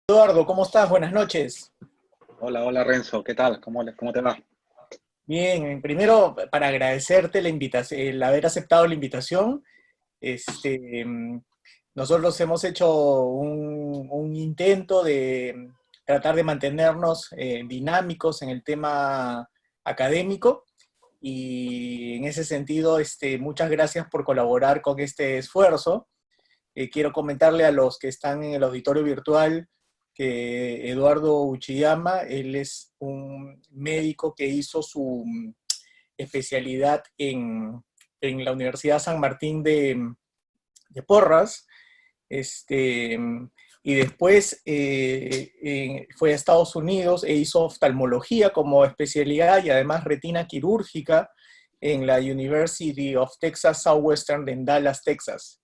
Eduardo, ¿cómo estás? Buenas noches. Hola, hola Renzo, ¿qué tal? ¿Cómo te va? Bien, primero para agradecerte la invitación, el haber aceptado la invitación. Este, mm, Nosotros hemos hecho un intento de tratar de mantenernos dinámicos en el tema académico y en ese sentido, muchas gracias por colaborar con este esfuerzo. Quiero comentarle a los que están en el auditorio virtual que Eduardo Uchiyama, él es un médico que hizo su especialidad en la Universidad San Martín de Porras, este, y después fue a Estados Unidos e hizo oftalmología como especialidad y además retina quirúrgica en la University of Texas Southwestern en Dallas, Texas.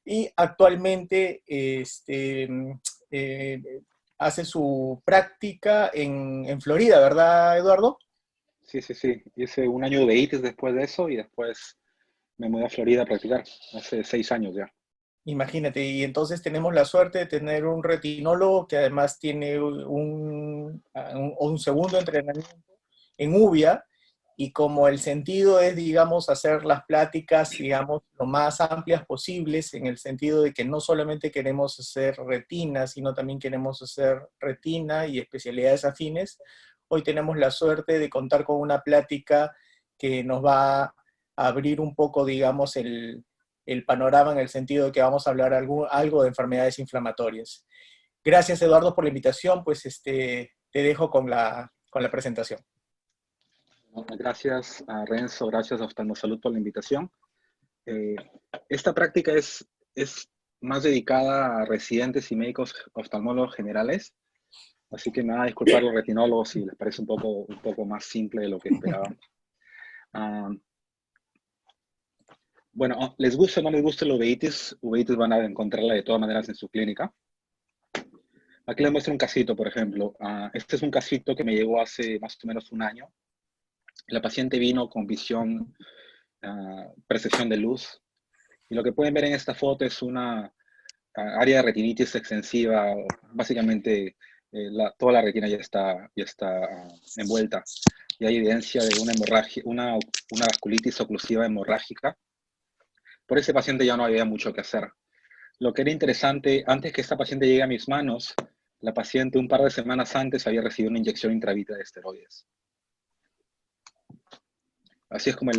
Y actualmente eh, hace su práctica en Florida, ¿verdad, Eduardo? Sí, sí, sí. Hice un año de ITES después de eso y después me mudé a Florida a practicar, hace 6 años ya. Imagínate, y entonces tenemos la suerte de tener un retinólogo que además tiene un segundo entrenamiento en UVIA, y como el sentido es, digamos, hacer las pláticas, digamos, lo más amplias posibles, en el sentido de que no solamente queremos hacer retina, sino también queremos hacer retina y especialidades afines, hoy tenemos la suerte de contar con una plática que nos va a abrir un poco, digamos, el panorama en el sentido de que vamos a hablar algo de enfermedades inflamatorias. Gracias, Eduardo, por la invitación, pues te dejo con la presentación. Bueno, gracias a Renzo, gracias a Oftalmosalud por la invitación. Eh, Esta práctica es más dedicada a residentes y médicos oftalmólogos generales, así que me van a disculpar los retinólogos si les parece un poco más simple de lo que esperábamos. Ah, bueno, les guste o no les guste la uveitis van a encontrarla de todas maneras en su clínica. Aquí les muestro un casito, por ejemplo. Este es un casito que me llegó hace más o menos un año. La paciente vino con visión, percepción de luz. Y lo que pueden ver en esta foto es una área de retinitis extensiva. Básicamente, toda la retina ya está envuelta. Y hay evidencia de una hemorragia, una vasculitis oclusiva hemorrágica. Por ese paciente ya no había mucho que hacer. Lo que era interesante, antes que esta paciente llegue a mis manos, la paciente un par de semanas antes había recibido una inyección intravítrea de esteroides. Así es como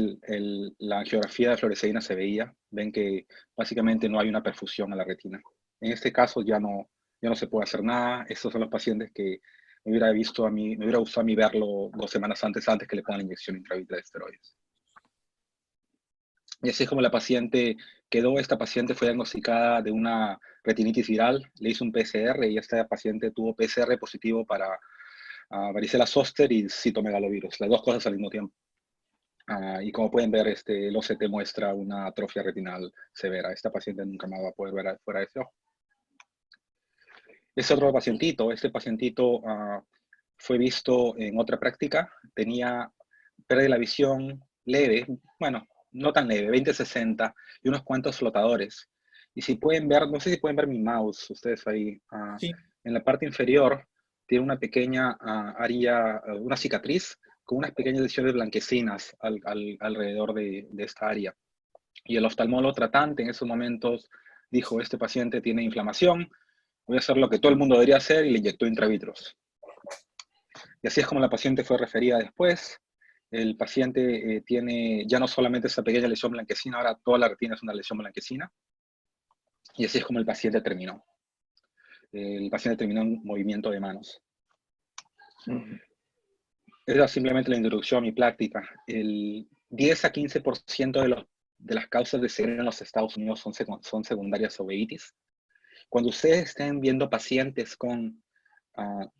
la angiografía de fluoresceína se veía. Ven que básicamente no hay una perfusión a la retina. En este caso ya no se puede hacer nada. Estos son los pacientes que me hubiera gustado a mí verlo 2 semanas antes que le pongan la inyección intravítrea de esteroides. Y así es como la paciente quedó. Esta paciente fue diagnosticada de una retinitis viral, le hizo un PCR y esta paciente tuvo PCR positivo para varicela zoster y citomegalovirus, las dos cosas al mismo tiempo. Y como pueden ver, el OCT muestra una atrofia retinal severa. Esta paciente nunca más va a poder ver fuera de ese ojo. Este otro pacientito, fue visto en otra práctica, tenía pérdida de la visión leve, bueno, no tan leve, 20/60 y unos cuantos flotadores. Y si pueden ver, no sé si pueden ver mi mouse, ustedes ahí, Sí. en la parte inferior tiene una pequeña área, una cicatriz con unas pequeñas lesiones blanquecinas alrededor de esta área. Y el oftalmólogo tratante en esos momentos dijo, este paciente tiene inflamación, voy a hacer lo que todo el mundo debería hacer y le inyectó intravitreus. Y así es como la paciente fue referida después. El paciente tiene ya no solamente esa pequeña lesión blanquecina, ahora toda la retina es una lesión blanquecina. Y así es como el paciente terminó. El paciente terminó en movimiento de manos. Mm. Esa es simplemente la introducción a mi práctica. El 10 a 15% de las causas de ceguera en los Estados Unidos son secundarias a uveitis. Cuando ustedes estén viendo pacientes con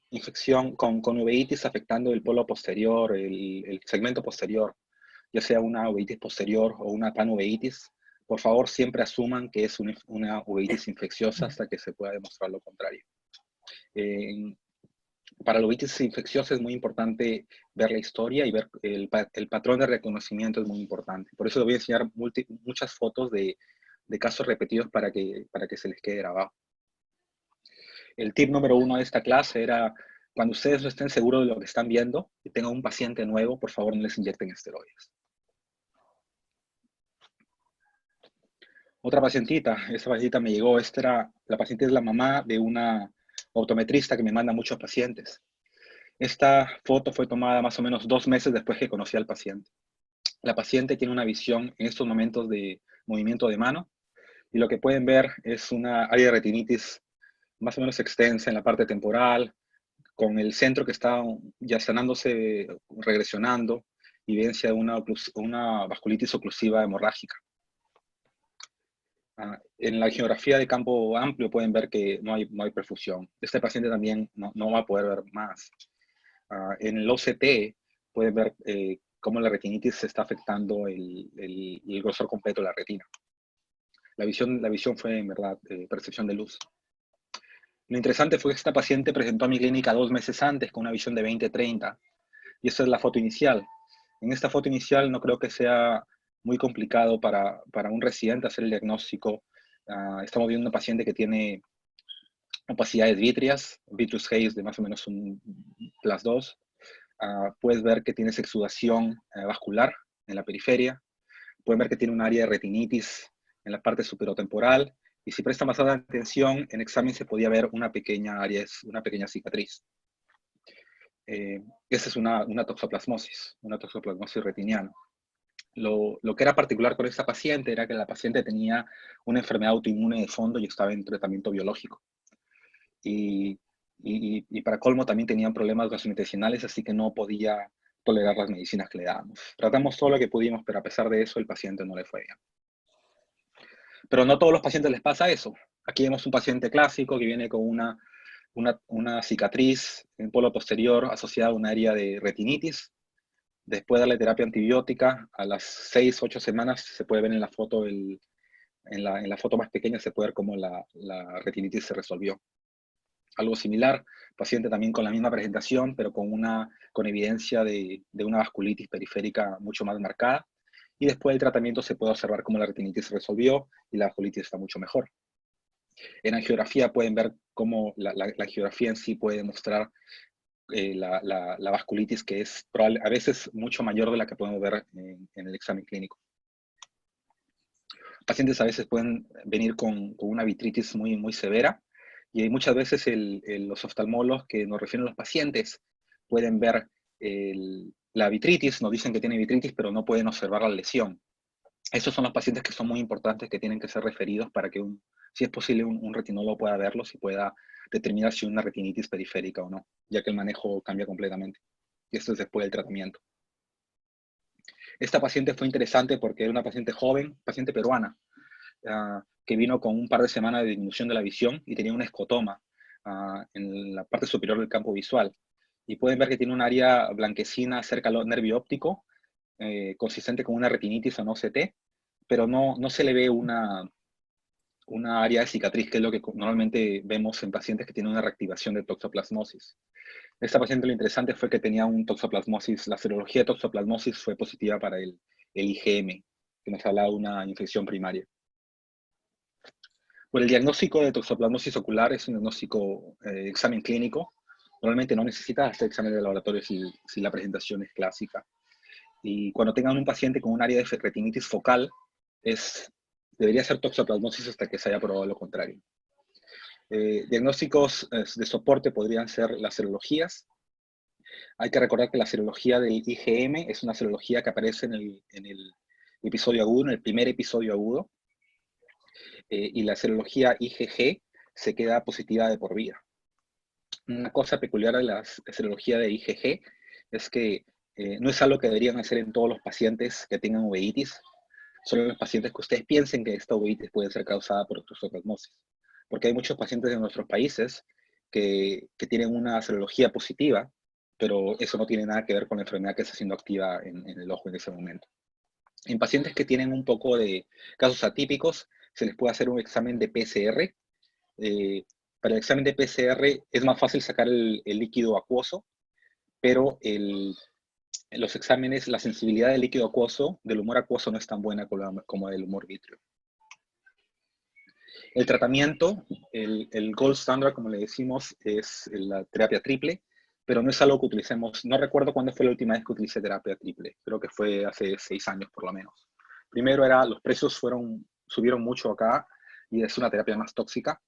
infección, con uveitis afectando el polo posterior, el segmento posterior, ya sea una uveitis posterior o una panuveitis, por favor siempre asuman que es una uveitis infecciosa hasta que se pueda demostrar lo contrario. Para la uveitis infecciosa es muy importante ver la historia y ver el patrón de reconocimiento es muy importante. Por eso les voy a enseñar muchas fotos de casos repetidos para que se les quede grabado. el tip número 1 de esta clase era, cuando ustedes no estén seguros de lo que están viendo y tengan un paciente nuevo, por favor no les inyecten esteroides. Otra pacientita, esta pacientita me llegó, la paciente es la mamá de una optometrista que me manda muchos pacientes. Esta foto fue tomada más o menos 2 meses después que conocí al paciente. La paciente tiene una visión en estos momentos de movimiento de mano y lo que pueden ver es una área de retinitis más o menos extensa en la parte temporal, con el centro que está ya sanándose, regresionando, evidencia de una vasculitis oclusiva hemorrágica. En la geografía de campo amplio pueden ver que no hay perfusión. Este paciente también no va a poder ver más. En el OCT pueden ver cómo la retinitis se está afectando el grosor completo de la retina. La visión fue, en verdad, percepción de luz. Lo interesante fue que esta paciente presentó a mi clínica 2 meses antes con una visión de 20/30. Y esta es la foto inicial. En esta foto inicial no creo que sea muy complicado para un residente hacer el diagnóstico. Estamos viendo una paciente que tiene opacidades vítreas, vitreous haze de más o menos un +2. Puedes ver que tiene exudación vascular en la periferia. Pueden ver que tiene un área de retinitis en la parte superotemporal. Y si prestan bastante atención, en examen se podía ver una pequeña área, una pequeña cicatriz. Esa es una toxoplasmosis retiniana. Lo que era particular con esta paciente era que la paciente tenía una enfermedad autoinmune de fondo y estaba en tratamiento biológico. Y para colmo también tenían problemas gastrointestinales, así que no podía tolerar las medicinas que le dábamos. Tratamos todo lo que pudimos, pero a pesar de eso el paciente no le fue bien. Pero no a todos los pacientes les pasa eso. Aquí vemos un paciente clásico que viene con una cicatriz en el polo posterior asociada a un área de retinitis. Después de darle terapia antibiótica, a las 6-8 semanas se puede ver en la foto, en la foto más pequeña se puede ver cómo la retinitis se resolvió. Algo similar, paciente también con la misma presentación, pero con evidencia de una vasculitis periférica mucho más marcada. Y después del tratamiento se puede observar cómo la retinitis se resolvió y la vasculitis está mucho mejor. En angiografía pueden ver cómo la angiografía en sí puede mostrar la vasculitis, que es a veces mucho mayor de la que podemos ver en el examen clínico. Pacientes a veces pueden venir con una vitritis muy, muy severa y muchas veces los oftalmólogos que nos refieren a los pacientes pueden ver la vitritis, nos dicen que tiene vitritis, pero no pueden observar la lesión. Esos son los pacientes que son muy importantes, que tienen que ser referidos para que, si es posible, un retinólogo pueda verlos y pueda determinar si una retinitis periférica o no, ya que el manejo cambia completamente. Y esto es después del tratamiento. Esta paciente fue interesante porque era una paciente joven, paciente peruana, que vino con un par de semanas de disminución de la visión y tenía un escotoma en la parte superior del campo visual. Y pueden ver que tiene un área blanquecina cerca del nervio óptico, consistente con una retinitis o no OCT, pero no se le ve una área de cicatriz, que es lo que normalmente vemos en pacientes que tienen una reactivación de toxoplasmosis. Esta paciente, lo interesante fue que tenía un toxoplasmosis, la serología de toxoplasmosis fue positiva para el IgM, que nos habla de una infección primaria. Bueno, el diagnóstico de toxoplasmosis ocular es un diagnóstico examen clínico. Normalmente no necesita hacer examen de laboratorio si la presentación es clásica. Y cuando tengan un paciente con un área de retinitis focal, debería ser toxoplasmosis hasta que se haya probado lo contrario. Diagnósticos de soporte podrían ser las serologías. Hay que recordar que la serología del IgM es una serología que aparece en el episodio agudo, en el primer episodio agudo. Y la serología IgG se queda positiva de por vida. Una cosa peculiar de la serología de IgG es que no es algo que deberían hacer en todos los pacientes que tengan uveitis, solo en los pacientes que ustedes piensen que esta uveitis puede ser causada por toxoplasmosis. Porque hay muchos pacientes de nuestros países que tienen una serología positiva, pero eso no tiene nada que ver con la enfermedad que está siendo activa en el ojo en ese momento. En pacientes que tienen un poco de casos atípicos, se les puede hacer un examen de PCR. Para el examen de PCR es más fácil sacar el líquido acuoso, pero los exámenes, la sensibilidad del líquido acuoso, del humor acuoso, no es tan buena como del humor vítreo. El tratamiento, el gold standard, como le decimos, es la terapia triple, pero no es algo que utilicemos. No recuerdo cuándo fue la última vez que utilicé terapia triple. Creo que fue hace 6 años por lo menos. Primero los precios subieron mucho acá y es una terapia más tóxica.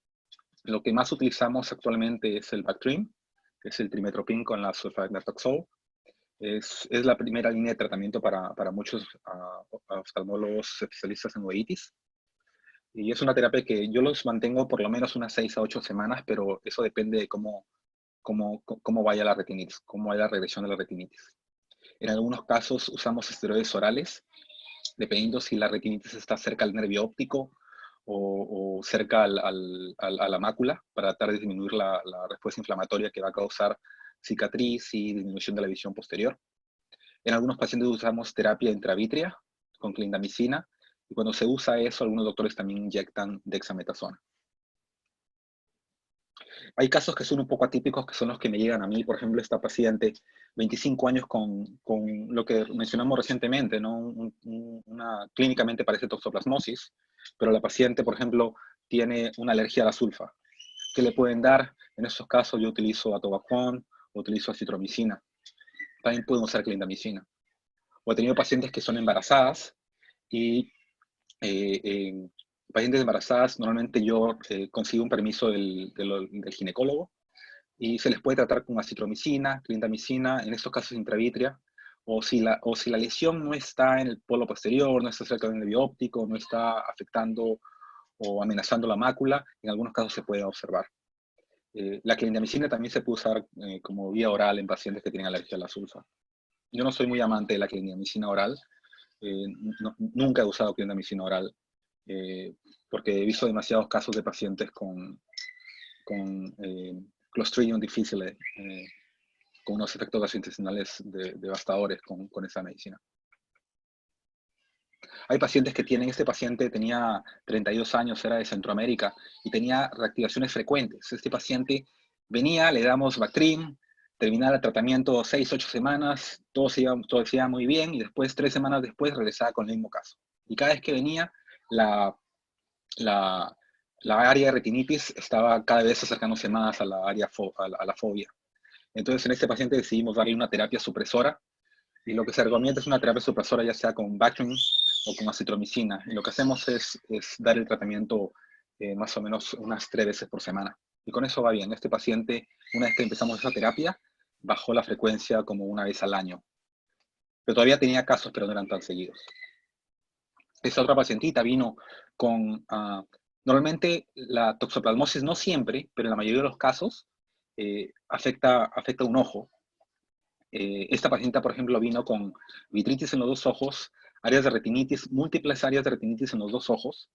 Lo que más utilizamos actualmente es el Bactrim, que es el trimestoprim con la sulfamethoxazole. Es la primera línea de tratamiento para muchos oftalmólogos especialistas en uveitis. Y es una terapia que yo los mantengo por lo menos unas 6 a 8 semanas, pero eso depende de cómo vaya la retinitis, cómo vaya la regresión de la retinitis. En algunos casos usamos esteroides orales, dependiendo si la retinitis está cerca al nervio óptico o cerca a la mácula, para tratar de disminuir la respuesta inflamatoria que va a causar cicatriz y disminución de la visión posterior. En algunos pacientes usamos terapia intravítrea con clindamicina, y cuando se usa eso, algunos doctores también inyectan dexametasona. Hay casos que son un poco atípicos, que son los que me llegan a mí. Por ejemplo, esta paciente, 25 años con lo que mencionamos recientemente, ¿no? Clínicamente parece toxoplasmosis, pero la paciente, por ejemplo, tiene una alergia a la sulfa. ¿Qué le pueden dar? En esos casos yo utilizo atovaquone o utilizo acitromicina. También pueden usar clindamicina. O he tenido pacientes que son embarazadas y pacientes embarazadas, normalmente yo consigo un permiso del ginecólogo y se les puede tratar con acitromicina, clindamicina, en estos casos intravítrea, o si la lesión no está en el polo posterior, no está cerca del nervio óptico, no está afectando o amenazando la mácula, en algunos casos se puede observar. La clindamicina también se puede usar como vía oral en pacientes que tienen alergia a la sulfa. Yo no soy muy amante de la clindamicina oral, nunca he usado clindamicina oral, porque he visto demasiados casos de pacientes con Clostridium difficile, con unos efectos gastrointestinales devastadores con esa medicina. Hay pacientes que tienen, este paciente tenía 32 años, era de Centroamérica y tenía reactivaciones frecuentes. Este paciente venía, le damos Bactrim, terminaba el tratamiento 6, 8 semanas, todo se iba muy bien y después, 3 semanas después, regresaba con el mismo caso. Y cada vez que venía, la área de retinitis estaba cada vez acercándose más a la área a la fobia. Entonces, en este paciente decidimos darle una terapia supresora y lo que se recomienda es una terapia supresora ya sea con Bactrim o con acitromicina. Y lo que hacemos es dar el tratamiento más o menos unas 3 veces por semana. Y con eso va bien. Este paciente, una vez que empezamos esa terapia, bajó la frecuencia como una vez al año. Pero todavía tenía casos, pero no eran tan seguidos. Esta otra pacientita vino con, normalmente la toxoplasmosis no siempre, pero en la mayoría de los casos afecta un ojo. Esta paciente, por ejemplo, vino con vitritis en los dos ojos, áreas de retinitis, múltiples áreas de retinitis en los dos ojos,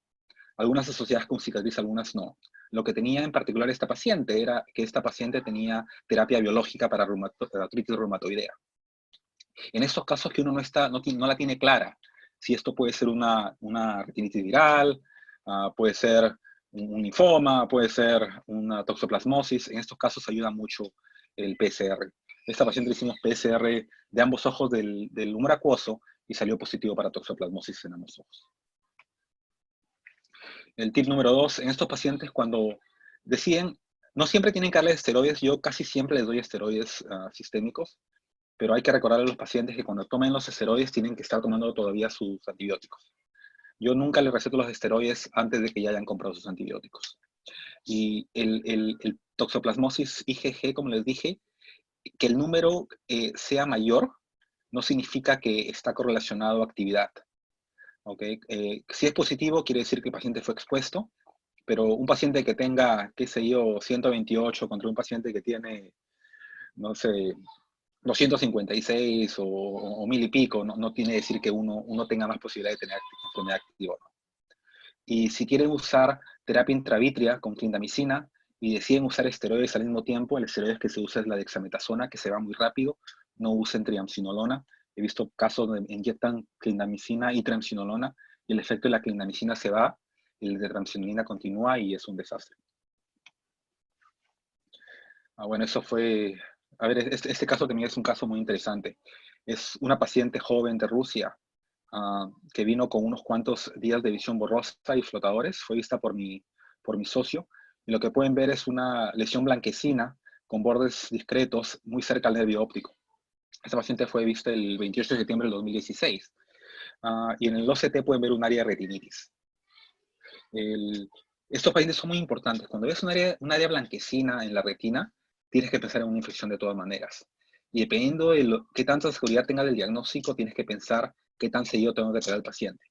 algunas asociadas con cicatriz, algunas no. Lo que tenía en particular esta paciente era que esta paciente tenía terapia biológica para artritis reumatoidea. En estos casos que uno no la tiene clara, si esto puede ser una retinitis viral, puede ser un linfoma, puede ser una toxoplasmosis, en estos casos ayuda mucho el PCR. Esta paciente le hicimos PCR de ambos ojos del humor acuoso y salió positivo para toxoplasmosis en ambos ojos. El tip número 2, en estos pacientes cuando deciden, no siempre tienen que darle esteroides, yo casi siempre les doy esteroides sistémicos, pero hay que recordar a los pacientes que cuando tomen los esteroides tienen que estar tomando todavía sus antibióticos. Yo nunca les receto los esteroides antes de que ya hayan comprado sus antibióticos. Y el toxoplasmosis IgG, como les dije, que el número sea mayor no significa que está correlacionado a actividad. ¿Okay? Si es positivo, quiere decir que el paciente fue expuesto, pero un paciente que tenga, qué sé yo, 128 contra un paciente que tiene, no sé, 256 o 1000 y pico, no tiene que decir que uno tenga más posibilidad de tener enfermedad activa. Y si quieren usar terapia intravítrea con clindamicina y deciden usar esteroides al mismo tiempo, el esteroide que se usa es la dexametasona, que se va muy rápido, no usen triamcinolona. He visto casos donde inyectan clindamicina y triamcinolona y el efecto de la clindamicina se va, el de triamcinolona continúa y es un desastre. Bueno, eso fue... A ver, este caso también es un caso muy interesante. Es una paciente joven de Rusia que vino con unos cuantos días de visión borrosa y flotadores. Fue vista por mi por mi socio. Y lo que pueden ver es una lesión blanquecina con bordes discretos muy cerca al nervio óptico. Esta paciente fue vista el 28 de septiembre del 2016. Y en el OCT pueden ver un área de retinitis. Estos pacientes son muy importantes. Cuando ves un área blanquecina en la retina, tienes que pensar en una infección de todas maneras. Y dependiendo de qué tanta seguridad tenga del diagnóstico, tienes que pensar qué tan seguido tengo que traer al paciente.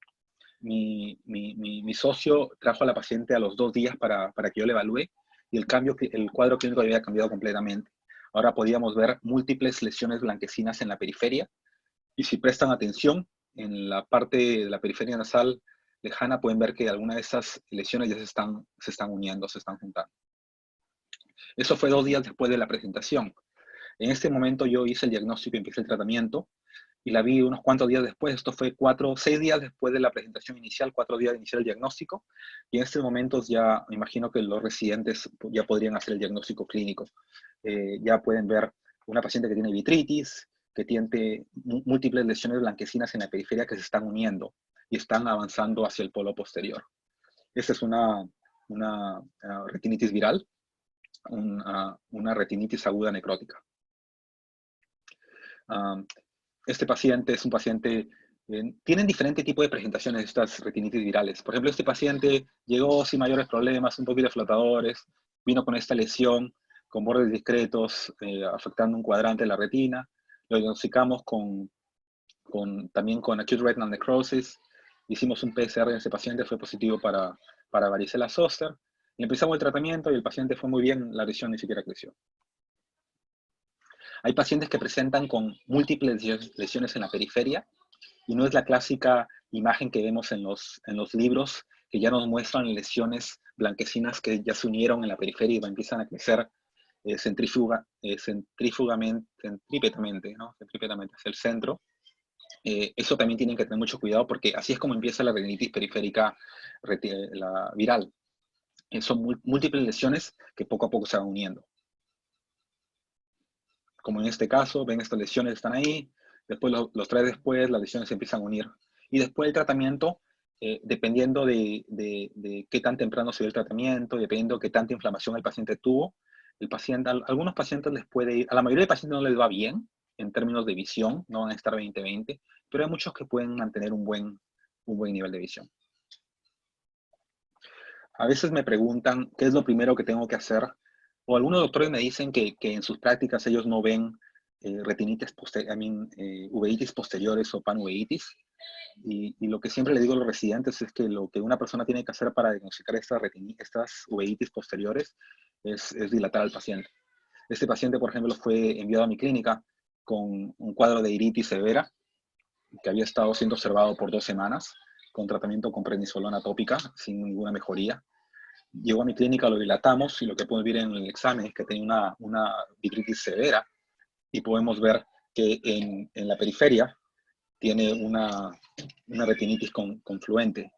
Mi socio trajo a la paciente a los 2 días para que yo le evalúe y el cuadro clínico había cambiado completamente. Ahora podíamos ver múltiples lesiones blanquecinas en la periferia y si prestan atención, en la parte de la periferia nasal lejana pueden ver que algunas de esas lesiones ya se están uniendo, se están juntando. Eso fue 2 días después de la presentación. En este momento yo hice el diagnóstico y empecé el tratamiento y la vi unos cuantos días después. Esto fue 6 días después de la presentación inicial, 4 días de iniciar el diagnóstico. Y en estos momentos ya me imagino que los residentes ya podrían hacer el diagnóstico clínico. Ya pueden ver una paciente que tiene vitritis, que tiene múltiples lesiones blanquecinas en la periferia que se están uniendo y están avanzando hacia el polo posterior. Esta es una retinitis viral, una retinitis aguda necrótica. Este paciente es un paciente, tienen diferentes tipos de presentaciones de estas retinitis virales. Por ejemplo, este paciente llegó sin mayores problemas, un poquito de flotadores, vino con esta lesión, con bordes discretos, afectando un cuadrante de la retina. Lo diagnosticamos también con acute retinal necrosis. Hicimos un PCR en ese paciente, fue positivo para varicela zoster. Y empezamos el tratamiento y el paciente fue muy bien, la lesión ni siquiera creció. Hay pacientes que presentan con múltiples lesiones en la periferia y no es la clásica imagen que vemos en los libros que ya nos muestran lesiones blanquecinas que ya se unieron en la periferia y empiezan a crecer centrípetamente, ¿no? Centrípetamente hacia el centro. Eso también tienen que tener mucho cuidado porque así es como empieza la retinitis periférica la viral. Son múltiples lesiones que poco a poco se van uniendo. Como en este caso, ven estas lesiones están ahí, después los trae después, las lesiones se empiezan a unir. Y después el tratamiento, dependiendo de qué tan temprano se dio el tratamiento, dependiendo de qué tanta inflamación el paciente tuvo, algunos pacientes les puede ir, a la mayoría de pacientes no les va bien en términos de visión, no van a estar 20-20, pero hay muchos que pueden mantener un buen nivel de visión. A veces me preguntan qué es lo primero que tengo que hacer, o algunos doctores me dicen que en sus prácticas ellos no ven uveitis posteriores o panuveitis, y lo que siempre le digo a los residentes es que lo que una persona tiene que hacer para diagnosticar estas uveitis posteriores es dilatar al paciente. Este paciente, por ejemplo, fue enviado a mi clínica con un cuadro de iritis severa que había estado siendo observado por 2 semanas con tratamiento con prednisolona tópica sin ninguna mejoría. Llegó a mi clínica, lo dilatamos y lo que podemos ver en el examen es que tenía una vitritis severa y podemos ver que en la periferia tiene una retinitis confluente,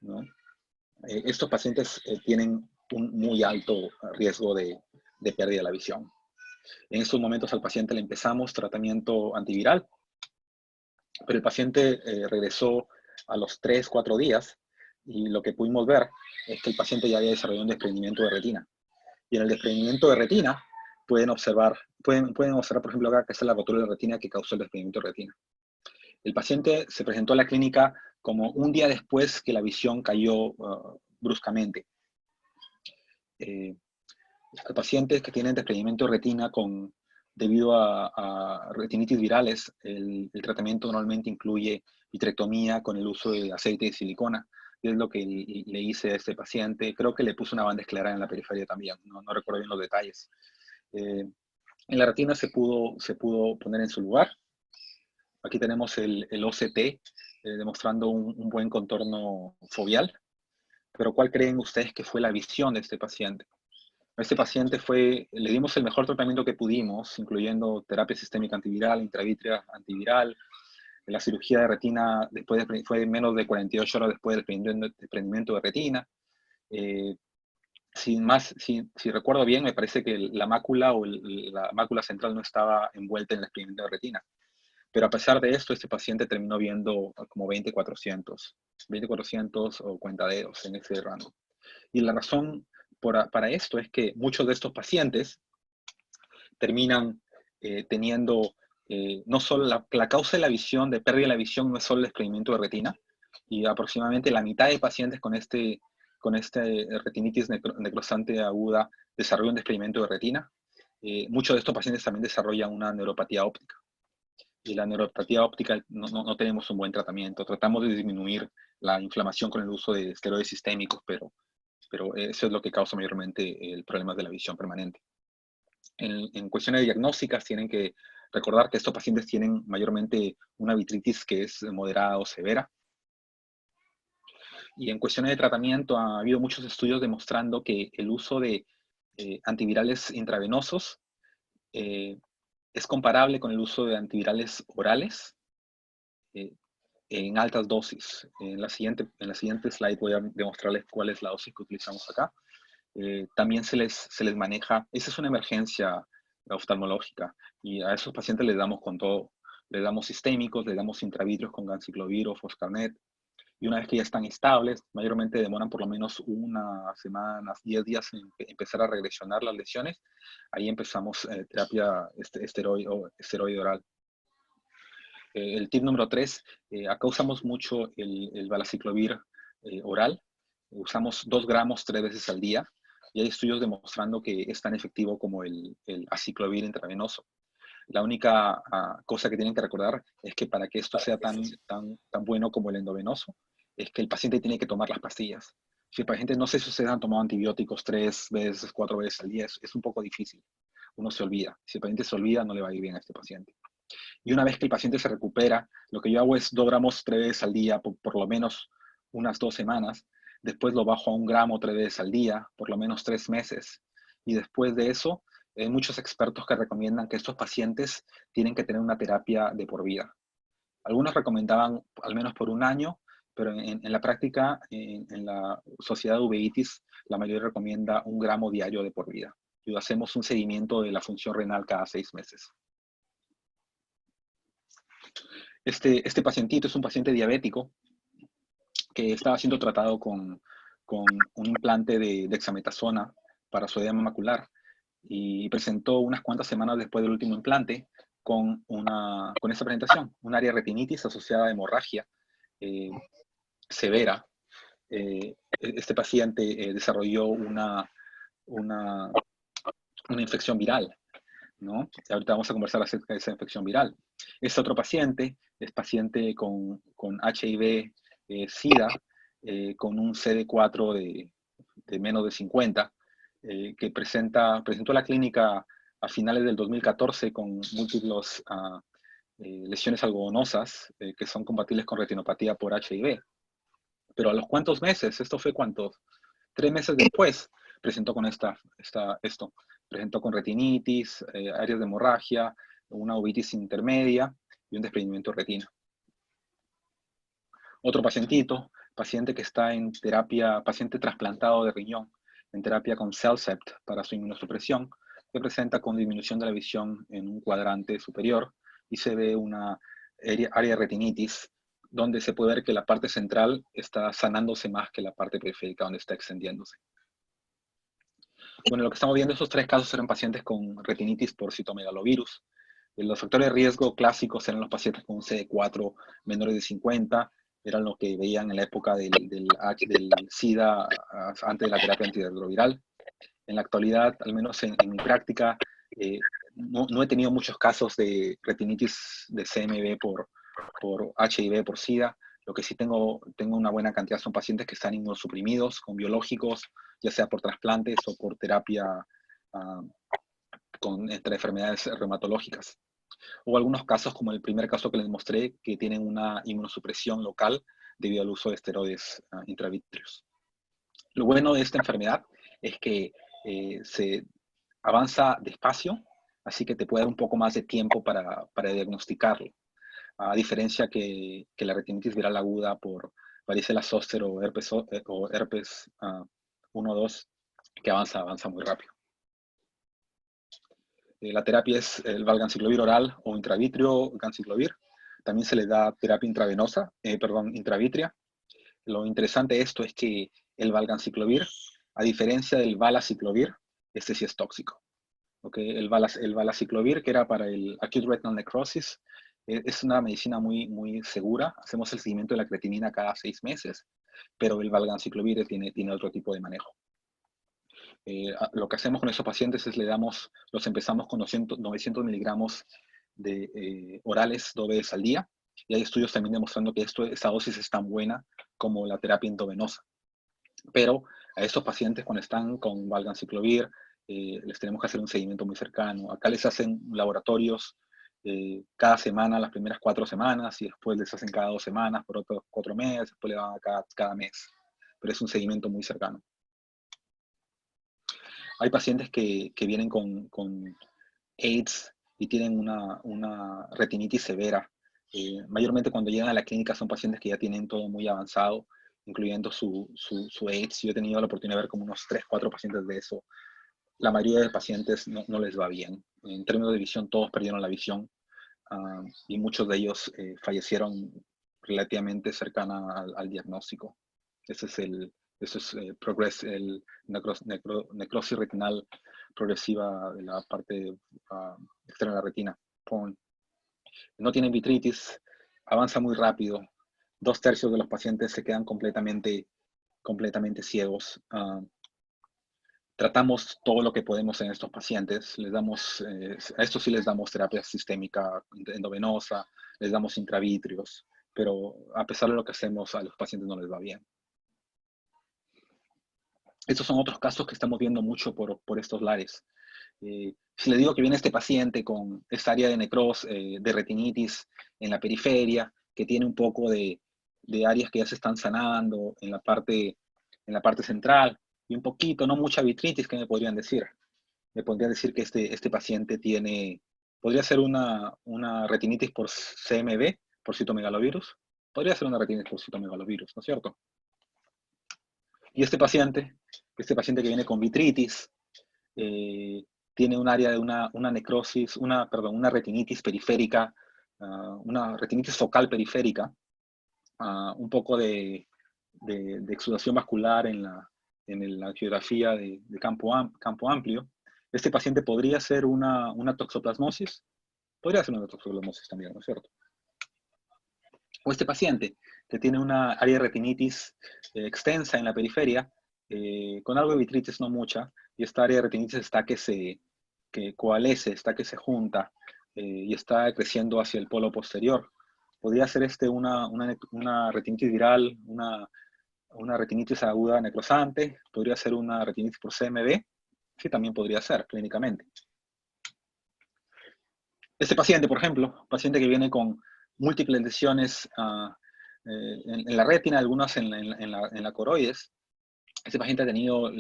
¿no? Estos pacientes tienen un muy alto riesgo de pérdida de la visión. En estos momentos al paciente le empezamos tratamiento antiviral, pero el paciente regresó a los 3-4 días y lo que pudimos ver es que el paciente ya había desarrollado un desprendimiento de retina. Y en el desprendimiento de retina pueden observar, por ejemplo, acá que es la rotura de retina que causó el desprendimiento de retina. El paciente se presentó a la clínica como un día después que la visión cayó bruscamente. Pacientes que tienen desprendimiento de retina debido a retinitis virales, el tratamiento normalmente incluye vitrectomía con el uso de aceite de silicona. Y es lo que le hice a este paciente. Creo que le puse una banda esclerada en la periferia también. No recuerdo bien los detalles. En la retina se pudo poner en su lugar. Aquí tenemos el OCT demostrando un buen contorno foveal. Pero ¿cuál creen ustedes que fue la visión de este paciente? A este paciente le dimos el mejor tratamiento que pudimos, incluyendo terapia sistémica antiviral, intravítrea antiviral. La cirugía de retina fue menos de 48 horas después del desprendimiento de retina. Si recuerdo bien, me parece que la mácula o la mácula central no estaba envuelta en el desprendimiento de retina. Pero a pesar de esto, este paciente terminó viendo como 20-400 o cuentadedos en ese rango. Y la razón para esto es que muchos de estos pacientes terminan teniendo, no solo la causa de la visión, de pérdida de la visión, no es solo el desprendimiento de retina, y aproximadamente la mitad de pacientes con este retinitis necrosante aguda desarrollan un desprendimiento de retina. Muchos de estos pacientes también desarrollan una neuropatía óptica. Y la neuropatía óptica no tenemos un buen tratamiento. Tratamos de disminuir la inflamación con el uso de esteroides sistémicos, pero eso es lo que causa mayormente el problema de la visión permanente. En cuestiones diagnósticas tienen que recordar que estos pacientes tienen mayormente una vitritis que es moderada o severa. Y en cuestiones de tratamiento ha habido muchos estudios demostrando que el uso de antivirales intravenosos es comparable con el uso de antivirales orales en altas dosis. En la siguiente slide voy a demostrarles cuál es la dosis que utilizamos acá. También se les maneja, esa es una emergencia oftalmológica, y a esos pacientes les damos con todo. Les damos sistémicos, les damos intravitreos con ganciclovir o foscarnet, y una vez que ya están esteables, mayormente demoran por lo menos una semana, 10 días en empezar a regresionar las lesiones. Ahí empezamos terapia esteroide oral. El tip número 3, acá usamos mucho el valaciclovir oral. Usamos 2 gramos 3 veces al día, y hay estudios demostrando que es tan efectivo como el aciclovir intravenoso. La única cosa que tienen que recordar es que para que esto sea tan bueno como el endovenoso, es que el paciente tiene que tomar las pastillas. Si el paciente no sé si ustedes han tomado antibióticos 3 veces, 4 veces al día, es un poco difícil. Uno se olvida. Si el paciente se olvida, no le va a ir bien a este paciente. Y una vez que el paciente se recupera, lo que yo hago es 2 gramos 3 veces al día, por lo menos unas 2 semanas. Después lo bajo a 1 gramo 3 veces al día, por lo menos 3 meses. Y después de eso, hay muchos expertos que recomiendan que estos pacientes tienen que tener una terapia de por vida. Algunos recomendaban al menos por 1 año, pero en la práctica, en la Sociedad de Uveitis, la mayoría recomienda 1 gramo diario de por vida. Y hacemos un seguimiento de la función renal cada 6 meses. Este pacientito es un paciente diabético que estaba siendo tratado con un implante de dexametasona para su edema macular, y presentó unas cuantas semanas después del último implante con esta presentación, un área de retinitis asociada a hemorragia severa. Este paciente desarrolló una infección viral, ¿no? Ahorita vamos a conversar acerca de esa infección viral. Este otro paciente es paciente con HIV, SIDA, con un CD4 de menos de 50, que presentó la clínica a finales del 2014 con múltiples lesiones algodonosas que son compatibles con retinopatía por HIV. Pero a los cuantos meses, esto fue cuántos, 3 meses después, presentó con esto. Presentó con retinitis, áreas de hemorragia, una uveitis intermedia y un desprendimiento de retina. Otro paciente que está en terapia, paciente trasplantado de riñón, en terapia con CellCept para su inmunosupresión, que presenta con disminución de la visión en un cuadrante superior, y se ve una área de retinitis, donde se puede ver que la parte central está sanándose más que la parte periférica, donde está extendiéndose. Bueno, lo que estamos viendo, estos 3 casos eran pacientes con retinitis por citomegalovirus. Los factores de riesgo clásicos eran los pacientes con un CD4 menores de 50, eran lo que veían en la época del SIDA antes de la terapia antirretroviral. En la actualidad, al menos en mi práctica, no he tenido muchos casos de retinitis de CMV por HIV, por SIDA. Lo que sí tengo una buena cantidad son pacientes que están inmunosuprimidos con biológicos, ya sea por trasplantes o por terapia entre enfermedades reumatológicas. O algunos casos, como el primer caso que les mostré, que tienen una inmunosupresión local debido al uso de esteroides intravitreos. Lo bueno de esta enfermedad es que se avanza despacio, así que te puede dar un poco más de tiempo para diagnosticarlo. A diferencia que la retinitis viral aguda por varicela zoster o herpes 1 o 2, que avanza muy rápido. La terapia es el valganciclovir oral o intravitrio ganciclovir. También se le da terapia intravitrea. Lo interesante de esto es que el valganciclovir, a diferencia del valaciclovir, este sí es tóxico. ¿Okay? El valaciclovir, que era para el acute retinal necrosis, es una medicina muy, muy segura. Hacemos el seguimiento de la creatinina cada 6 meses, pero el valganciclovir tiene otro tipo de manejo. Lo que hacemos con esos pacientes es los empezamos con 900 miligramos de orales 2 veces al día, y hay estudios también demostrando que esta dosis es tan buena como la terapia endovenosa. Pero a estos pacientes, cuando están con valganciclovir, les tenemos que hacer un seguimiento muy cercano. Acá les hacen laboratorios cada semana, las primeras 4 semanas, y después les hacen cada 2 semanas, por otros 4 meses, después le van a cada mes. Pero es un seguimiento muy cercano. Hay pacientes que vienen con AIDS y tienen una retinitis severa. Mayormente cuando llegan a la clínica son pacientes que ya tienen todo muy avanzado, incluyendo su AIDS. Yo he tenido la oportunidad de ver como unos 3, 4 pacientes de eso. La mayoría de pacientes no les va bien. En términos de visión, todos perdieron la visión y muchos de ellos fallecieron relativamente cercana al diagnóstico. Ese es el necrosis retinal progresiva de la parte externa de la retina. No tienen vitritis, avanza muy rápido. 2/3 de los pacientes se quedan completamente ciegos. Tratamos todo lo que podemos en estos pacientes. A estos sí les damos terapia sistémica endovenosa, les damos intravitreos, pero a pesar de lo que hacemos, a los pacientes no les va bien. Estos son otros casos que estamos viendo mucho por estos lares. Si le digo que viene este paciente con esta área de de retinitis en la periferia, que tiene un poco de áreas que ya se están sanando en la parte central, y un poquito, no mucha vitritis, ¿qué me podrían decir? Me podrían decir que este paciente podría ser una retinitis por CMV, por citomegalovirus. Podría ser una retinitis por citomegalovirus, ¿no es cierto? Y este paciente que viene con vitritis, tiene un área de una necrosis, una retinitis periférica, una retinitis focal periférica, un poco de exudación vascular en la angiografía de campo amplio. Este paciente podría ser una toxoplasmosis, podría ser una toxoplasmosis también, ¿no es cierto? O este paciente que tiene una área de retinitis extensa en la periferia, con algo de vitritis, no mucha, y esta área de retinitis está que coalesce, está que se junta y está creciendo hacia el polo posterior. Podría ser una retinitis viral, una retinitis aguda necrosante, podría ser una retinitis por CMV, sí, también podría ser clínicamente. Este paciente, por ejemplo, paciente que viene con múltiples lesiones en la retina, algunas en la coroides. Este paciente ha tenido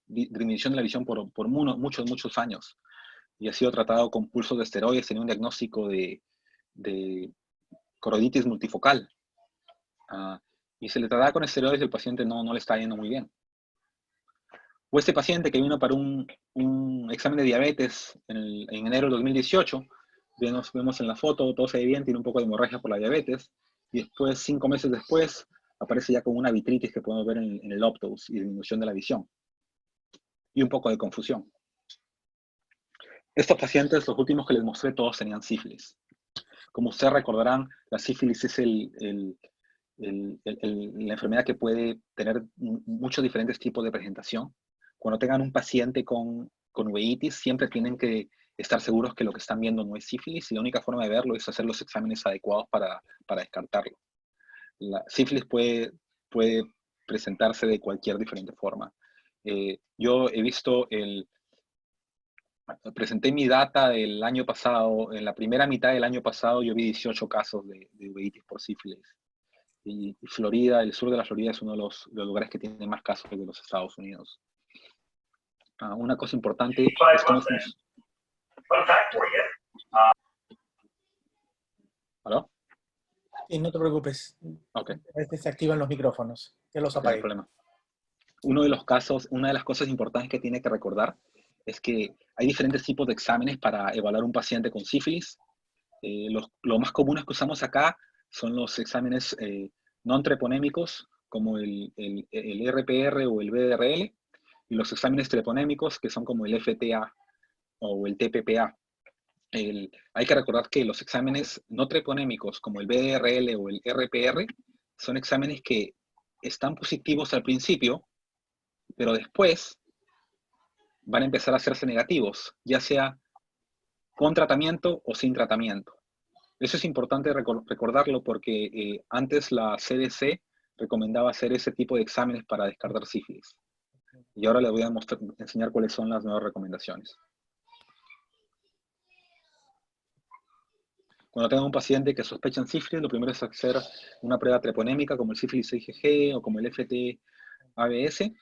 disminución de la visión por muchos años y ha sido tratado con pulsos de esteroides, tenía un diagnóstico de coroiditis multifocal. Y se le trataba con esteroides y el paciente no le está yendo muy bien. O este paciente que vino para un examen de diabetes en enero del 2018, vemos en la foto, todo se ve bien, tiene un poco de hemorragia por la diabetes, y después, 5 meses después, aparece ya con una vitritis que podemos ver en el óptos y disminución de la visión. Y un poco de confusión. Estos pacientes, los últimos que les mostré, todos tenían sífilis. Como ustedes recordarán, la sífilis es la enfermedad que puede tener muchos diferentes tipos de presentación. Cuando tengan un paciente con uveitis, siempre tienen que estar seguros que lo que están viendo no es sífilis, y la única forma de verlo es hacer los exámenes adecuados para descartarlo. La sífilis puede presentarse de cualquier diferente forma. Yo he visto presenté mi data del año pasado. En la primera mitad del año pasado yo vi 18 casos de uveitis por sífilis. Y Florida, el sur de la Florida, es uno de los lugares que tiene más casos de los Estados Unidos. Una cosa importante es cómo funciona. ¿Aló? Sí, no te preocupes. Ok. Se activan los micrófonos. Ya los Okay, no hay apagué. problema. Una de las cosas importantes que tiene que recordar es que hay diferentes tipos de exámenes para evaluar un paciente con sífilis. Los más comunes que usamos acá son los exámenes no treponémicos como el RPR o el BDRL, y los exámenes treponémicos, que son como el FTA o el TPPA. Hay que recordar que los exámenes no treponémicos, como el BDRL o el RPR, son exámenes que están positivos al principio, pero después van a empezar a hacerse negativos, ya sea con tratamiento o sin tratamiento. Eso es importante recordarlo porque antes la CDC recomendaba hacer ese tipo de exámenes para descartar sífilis. Y ahora les voy a enseñar cuáles son las nuevas recomendaciones. Cuando tengan un paciente que sospechan sífilis, lo primero es hacer una prueba treponémica como el sífilis IgG o como el FT-ABS.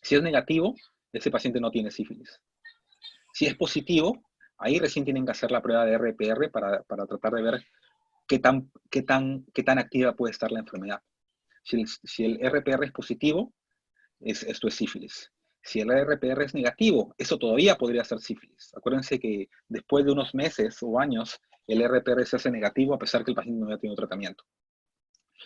Si es negativo, ese paciente no tiene sífilis. Si es positivo, ahí recién tienen que hacer la prueba de RPR para tratar de ver qué tan activa puede estar la enfermedad. Si el RPR es positivo, esto es sífilis. Si el RPR es negativo, eso todavía podría ser sífilis. Acuérdense que después de unos meses o años, el RPR se hace negativo a pesar que el paciente no haya tenido tratamiento.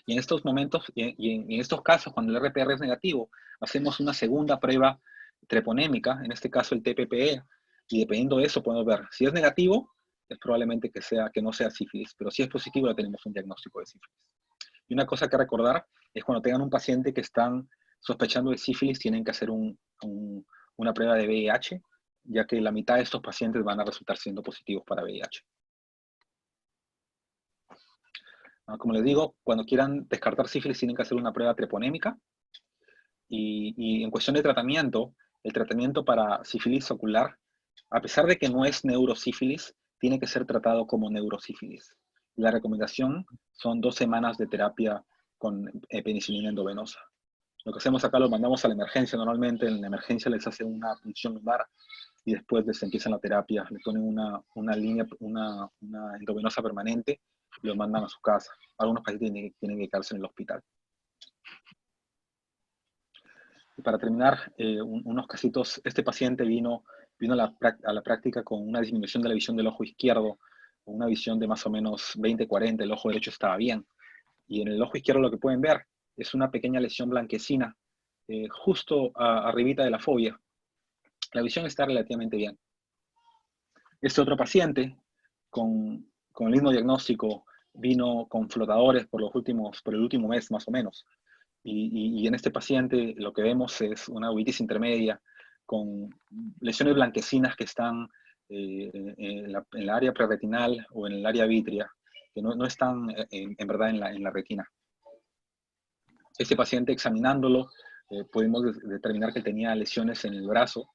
Y en estos momentos, y en estos casos, cuando el RPR es negativo, hacemos una segunda prueba treponémica, en este caso el TPPE, y dependiendo de eso podemos ver si es negativo, es probablemente que no sea sífilis, pero si es positivo ya tenemos un diagnóstico de sífilis. Y una cosa que recordar es cuando tengan un paciente que están sospechando de sífilis, tienen que hacer una prueba de VIH, ya que la mitad de estos pacientes van a resultar siendo positivos para VIH. Como les digo, cuando quieran descartar sífilis tienen que hacer una prueba treponémica. Y en cuestión de tratamiento, el tratamiento para sífilis ocular, a pesar de que no es neurosífilis, tiene que ser tratado como neurosífilis. La recomendación son 2 semanas de terapia con penicilina endovenosa. Lo que hacemos acá lo mandamos a la emergencia. Normalmente en la emergencia les hacen una punción lumbar y después les empiezan la terapia. Le ponen una endovenosa permanente y lo mandan a su casa. Algunos pacientes tienen que quedarse en el hospital. Y para terminar, unos casitos, este paciente vino a la práctica con una disminución de la visión del ojo izquierdo, con una visión de más o menos 20-40, el ojo derecho estaba bien. Y en el ojo izquierdo lo que pueden ver es una pequeña lesión blanquecina, justo arribita de la fobia. La visión está relativamente bien. Este otro paciente, con el mismo diagnóstico, vino con flotadores por el último mes más o menos. Y en este paciente lo que vemos es una uveitis intermedia con lesiones blanquecinas que están en la área preretinal o en el área vítrea, que no están en verdad en la retina. Este paciente, examinándolo, pudimos determinar que tenía lesiones en el brazo.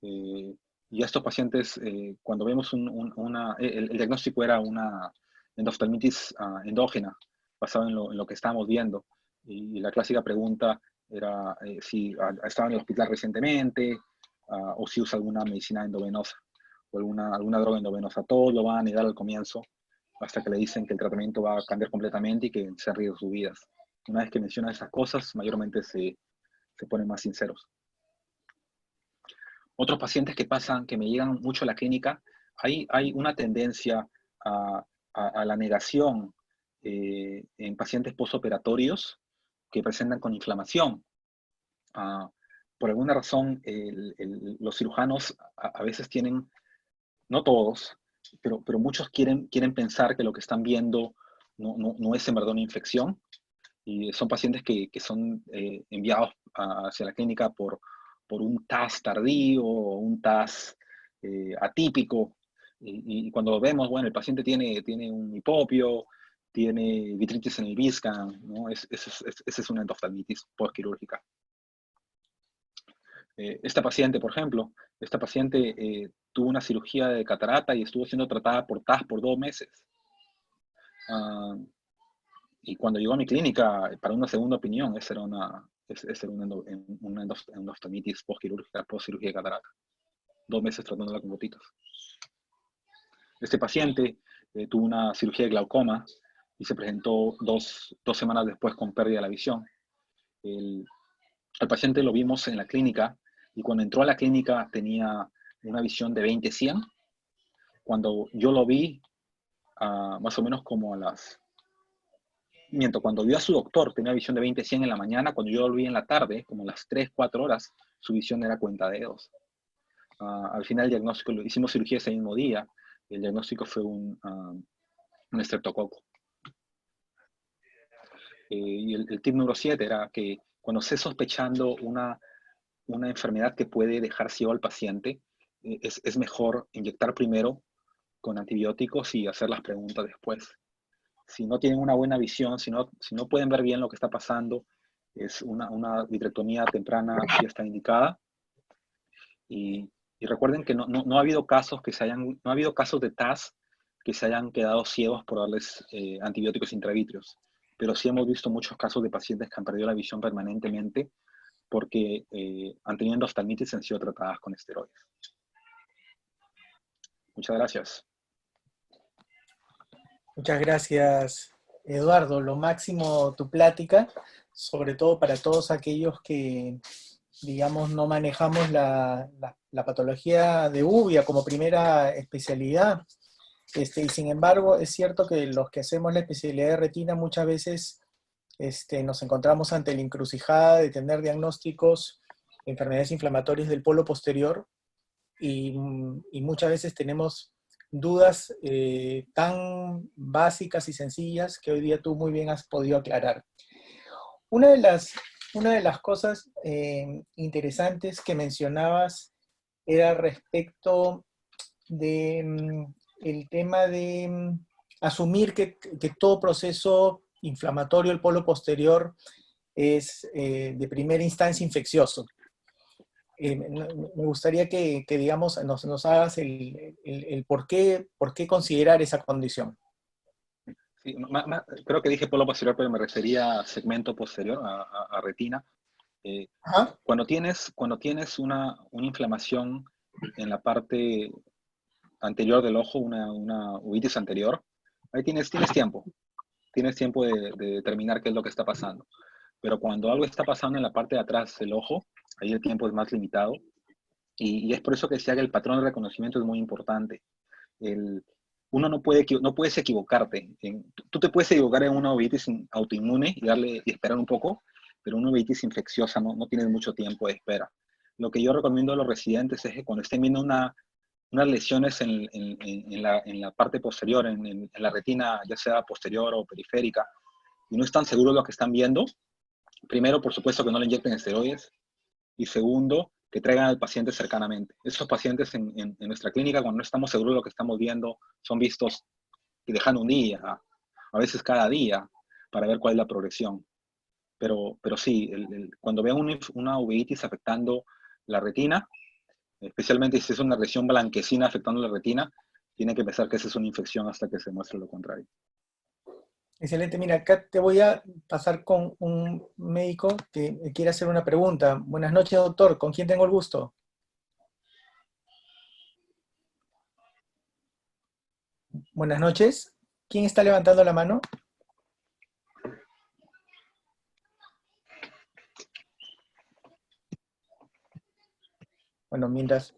Y a estos pacientes, cuando vemos el diagnóstico era una endoftalmitis endógena, basado en lo que estábamos viendo. Y la clásica pregunta era si estaba en el hospital recientemente o si usa alguna medicina endovenosa o alguna droga endovenosa. Todos lo van a negar al comienzo hasta que le dicen que el tratamiento va a cambiar completamente y que se han riesgo sus vidas. Una vez que mencionan esas cosas, mayormente se ponen más sinceros. Otros pacientes que me llegan mucho a la clínica, hay una tendencia a la negación en pacientes postoperatorios que presentan con inflamación. Por alguna razón, los cirujanos a veces tienen, no todos, pero muchos quieren pensar que lo que están viendo no es en verdad una infección. Y son pacientes que son enviados hacia la clínica por un TAS tardío o un TAS atípico. Y cuando lo vemos, bueno, el paciente tiene un hipopio, tiene vitritis en el BISCAN, ¿no? Esa es una endoftalmitis postquirúrgica. Esta paciente, por ejemplo, tuvo una cirugía de catarata y estuvo siendo tratada por TAS por 2 meses. Y cuando llegó a mi clínica, para una segunda opinión, esa era una endoftalmitis postquirúrgica, postcirugía de catarata. 2 meses tratándola con gotitas. Este paciente tuvo una cirugía de glaucoma y se presentó 2 semanas después con pérdida de la visión. Al paciente lo vimos en la clínica y cuando entró a la clínica tenía una visión de 20/100. Cuando yo lo vi, más o menos como a las miento, cuando vio a su doctor tenía visión de 20-100 en la mañana, cuando yo lo vi en la tarde, como a las 3-4 horas, su visión era cuentadedos. Al final el diagnóstico, hicimos cirugía ese mismo día, el diagnóstico fue un estreptococo. Y el tip número 7 era que cuando esté sospechando una enfermedad que puede dejar ciego al paciente, es mejor inyectar primero con antibióticos y hacer las preguntas después. Si no tienen una buena visión, si no pueden ver bien lo que está pasando, es una vitrectomía temprana ya está indicada. Y recuerden que no ha habido casos no ha habido casos de TAS que se hayan quedado ciegos por darles antibióticos intravítreos. Pero sí hemos visto muchos casos de pacientes que han perdido la visión permanentemente porque han tenido endoftalmitis y han sido tratadas con esteroides. Muchas gracias. Muchas gracias, Eduardo. Lo máximo tu plática, sobre todo para todos aquellos que, digamos, no manejamos la patología de uvea como primera especialidad. Y sin embargo, es cierto que los que hacemos la especialidad de retina muchas veces nos encontramos ante la encrucijada de tener diagnósticos de enfermedades inflamatorias del polo posterior y muchas veces tenemos dudas tan básicas y sencillas que hoy día tú muy bien has podido aclarar. Una de las cosas interesantes que mencionabas era respecto de el tema de asumir que todo proceso inflamatorio del polo posterior es de primera instancia infeccioso. Me gustaría que digamos, nos hagas el por qué considerar esa condición. Sí, creo que dije polo posterior, pero me refería a segmento posterior, a retina. Cuando tienes una inflamación en la parte anterior del ojo, una uveitis anterior, ahí tienes tiempo. Tienes tiempo de determinar qué es lo que está pasando. Pero cuando algo está pasando en la parte de atrás del ojo, ahí el tiempo es más limitado. Y es por eso que decía que el patrón de reconocimiento es muy importante. Uno no puedes equivocarte. Tú te puedes equivocar en una uveitis autoinmune y esperar un poco, pero una uveitis infecciosa no tienes mucho tiempo de espera. Lo que yo recomiendo a los residentes es que cuando estén viendo unas lesiones en la parte posterior, en la retina, ya sea posterior o periférica, y no están seguros de lo que están viendo, primero, por supuesto, que no le inyecten esteroides, y segundo, que traigan al paciente cercanamente. Esos pacientes en nuestra clínica, cuando no estamos seguros de lo que estamos viendo, son vistos y dejan un día, a veces cada día, para ver cuál es la progresión. Pero sí, cuando vean una uveitis afectando la retina, especialmente si es una lesión blanquecina afectando la retina, tienen que pensar que esa es una infección hasta que se muestre lo contrario. Excelente. Mira, acá te voy a pasar con un médico que quiere hacer una pregunta. Buenas noches, doctor. ¿Con quién tengo el gusto? Buenas noches. ¿Quién está levantando la mano? Bueno, mientras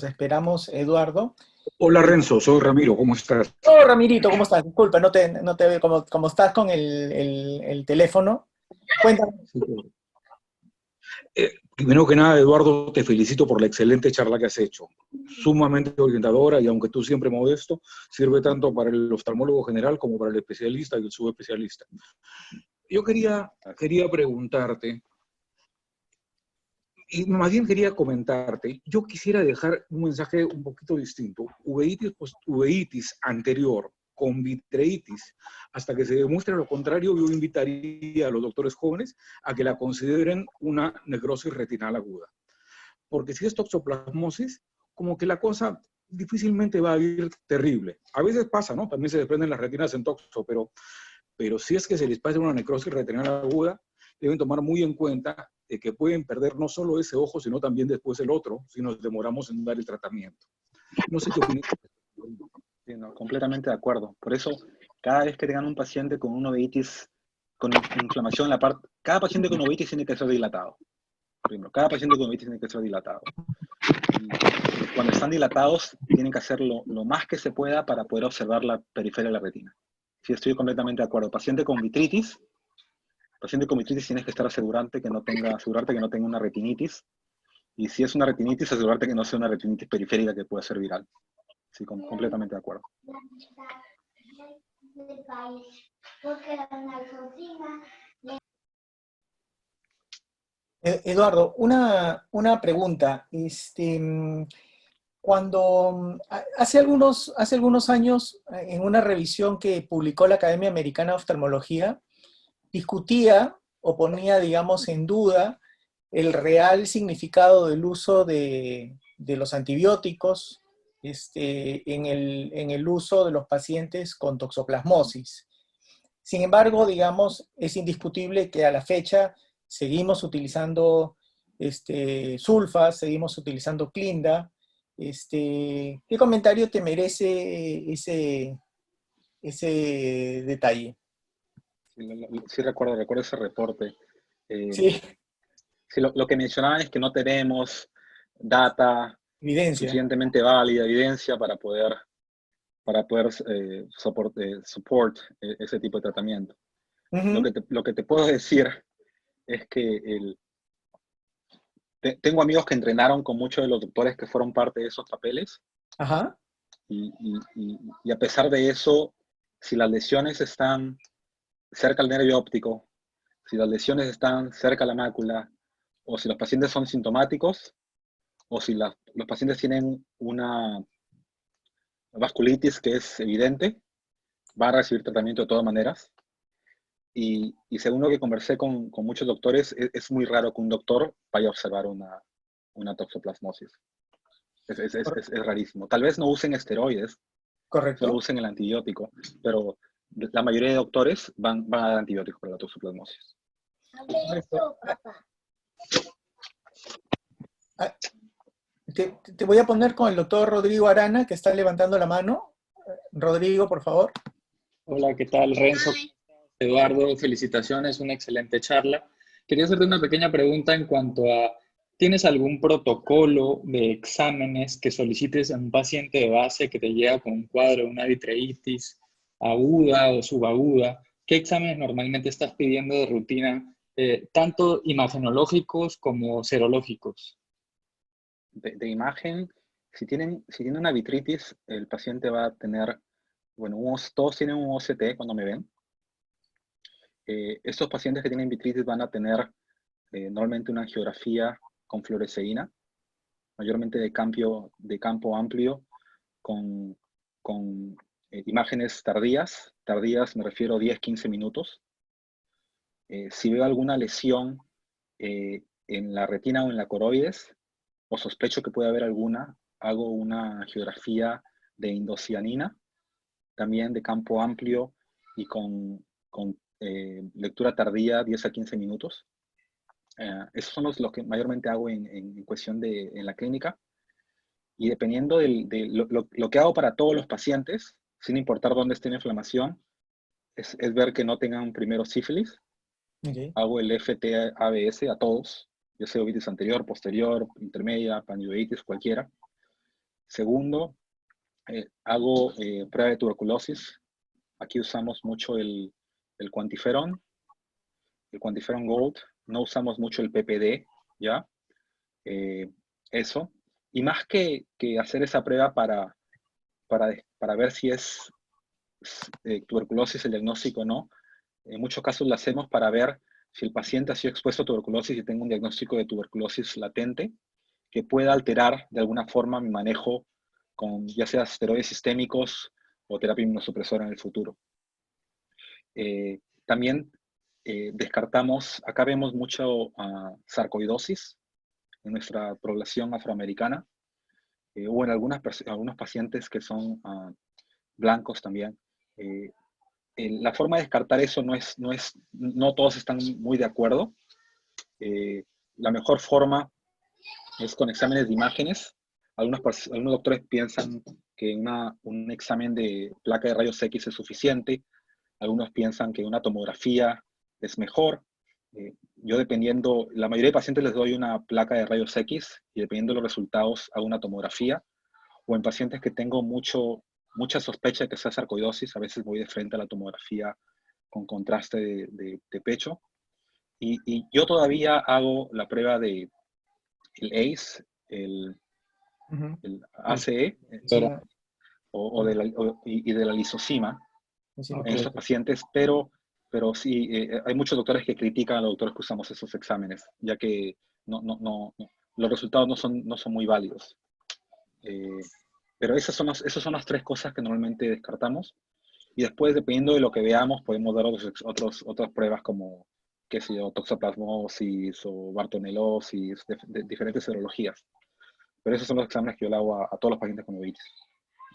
esperamos, Eduardo. Hola Renzo, soy Ramiro, ¿cómo estás? Oh, Ramirito, ¿cómo estás? Disculpa, no te veo, como estás con el teléfono. Cuéntame. Primero que nada, Eduardo, te felicito por la excelente charla que has hecho. Sumamente orientadora y aunque tú siempre modesto, sirve tanto para el oftalmólogo general como para el especialista y el subespecialista. Yo quería preguntarte, y más bien quería comentarte, yo quisiera dejar un mensaje un poquito distinto. Uveitis anterior con vitreitis, hasta que se demuestre lo contrario, yo invitaría a los doctores jóvenes a que la consideren una necrosis retinal aguda. Porque si es toxoplasmosis, como que la cosa difícilmente va a ir terrible. A veces pasa, ¿no? También se desprenden las retinas en toxo, pero si es que se les pasa una necrosis retinal aguda, deben tomar muy en cuenta de que pueden perder no solo ese ojo, sino también después el otro, si nos demoramos en dar el tratamiento. No sé qué opinas. Sí, no, completamente de acuerdo. Por eso, cada vez que tengan un paciente con una uveitis, con inflamación en la parte, cada paciente con uveitis tiene que ser dilatado. Primero, cada paciente con uveitis tiene que ser dilatado. Y cuando están dilatados, tienen que hacer lo más que se pueda para poder observar la periferia de la retina. Sí, estoy completamente de acuerdo. Paciente con vitritis tienes que estar asegurarte que no tenga una retinitis. Y si es una retinitis, asegurarte que no sea una retinitis periférica que pueda ser viral. Sí, completamente de acuerdo. Eduardo, una pregunta. Hace algunos años, en una revisión que publicó la Academia Americana de Oftalmología, discutía o ponía, digamos, en duda el real significado del uso de los antibióticos en el uso de los pacientes con toxoplasmosis. Sin embargo, digamos, es indiscutible que a la fecha seguimos utilizando sulfas, seguimos utilizando clinda. ¿Qué comentario te merece ese detalle? Sí, recuerdo ese reporte. Sí, Sí, lo que mencionaba es que no tenemos data evidencia. suficientemente válida, evidencia para poder support ese tipo de tratamiento. Ujú. Lo que te puedo decir es que tengo amigos que entrenaron con muchos de los doctores que fueron parte de esos papeles Ajá. y a pesar de eso, si las lesiones están cerca al nervio óptico, si las lesiones están cerca a la mácula, o si los pacientes son sintomáticos, o si los pacientes tienen una vasculitis que es evidente, van a recibir tratamiento de todas maneras. Y según lo que conversé con muchos doctores, es muy raro que un doctor vaya a observar una toxoplasmosis. Es rarísimo. Tal vez no usen esteroides, solo Correcto. usen el antibiótico, pero la mayoría de doctores van a dar antibióticos para la toxoplasmosis. Correcto. Ah, te voy a poner con el doctor Rodrigo Arana, que está levantando la mano. Rodrigo, por favor. Hola, ¿qué tal, Renzo? Eduardo, felicitaciones, una excelente charla. Quería hacerte una pequeña pregunta en cuanto a, ¿tienes algún protocolo de exámenes que solicites a un paciente de base que te llega con un cuadro de una vitreitis aguda o subaguda? ¿Qué exámenes normalmente estás pidiendo de rutina, tanto imagenológicos como serológicos? De imagen, si tienen una vitritis, el paciente va a tener, bueno, todos tienen un OCT cuando me ven. Estos pacientes que tienen vitritis van a tener normalmente una angiografía con fluoresceína, mayormente de campo amplio, con imágenes tardías. Tardías me refiero a 10-15 minutos. Si veo alguna lesión en la retina o en la coroides, o sospecho que puede haber alguna, hago una angiografía de indocianina, también de campo amplio y con lectura tardía 10-15 minutos. Esos son los que mayormente hago en cuestión en la clínica. Y dependiendo de lo que hago para todos los pacientes, sin importar dónde esté la inflamación, es ver que no tengan primero sífilis. Okay. Hago el FT-ABS a todos, ya sea uveitis anterior, posterior, intermedia, panuveitis, cualquiera. Segundo, hago prueba de tuberculosis. Aquí usamos mucho el QuantiFERON Gold. No usamos mucho el PPD, ¿ya? Eso. Y más que hacer esa prueba para ver si es tuberculosis el diagnóstico o no, en muchos casos lo hacemos para ver si el paciente ha sido expuesto a tuberculosis y tengo un diagnóstico de tuberculosis latente que pueda alterar de alguna forma mi manejo con ya sea esteroides sistémicos o terapia inmunosupresora en el futuro. También descartamos, acá vemos mucho sarcoidosis en nuestra población afroamericana, o en algunos pacientes que son blancos también. La forma de descartar eso no todos están muy de acuerdo. La mejor forma es con exámenes de imágenes. Algunos doctores piensan que un examen de placa de rayos X es suficiente. Algunos piensan que una tomografía es mejor. Yo la mayoría de pacientes les doy una placa de rayos X y dependiendo de los resultados hago una tomografía. O en pacientes que tengo mucho mucha sospecha de que sea sarcoidosis, a veces voy de frente a la tomografía con contraste de pecho. Y yo todavía hago la prueba de el ACE, Ujú. el ACE, Sí, y de la lisozima sí, en estos pacientes, pero sí, hay muchos doctores que critican a los doctores que usamos esos exámenes, ya que los resultados no son muy válidos. Pero esas son las tres cosas que normalmente descartamos. Y después, dependiendo de lo que veamos, podemos dar otras pruebas como, qué sé yo, toxoplasmosis o bartonelosis, de diferentes serologías. Pero esos son los exámenes que yo le hago a todos los pacientes con uveitis.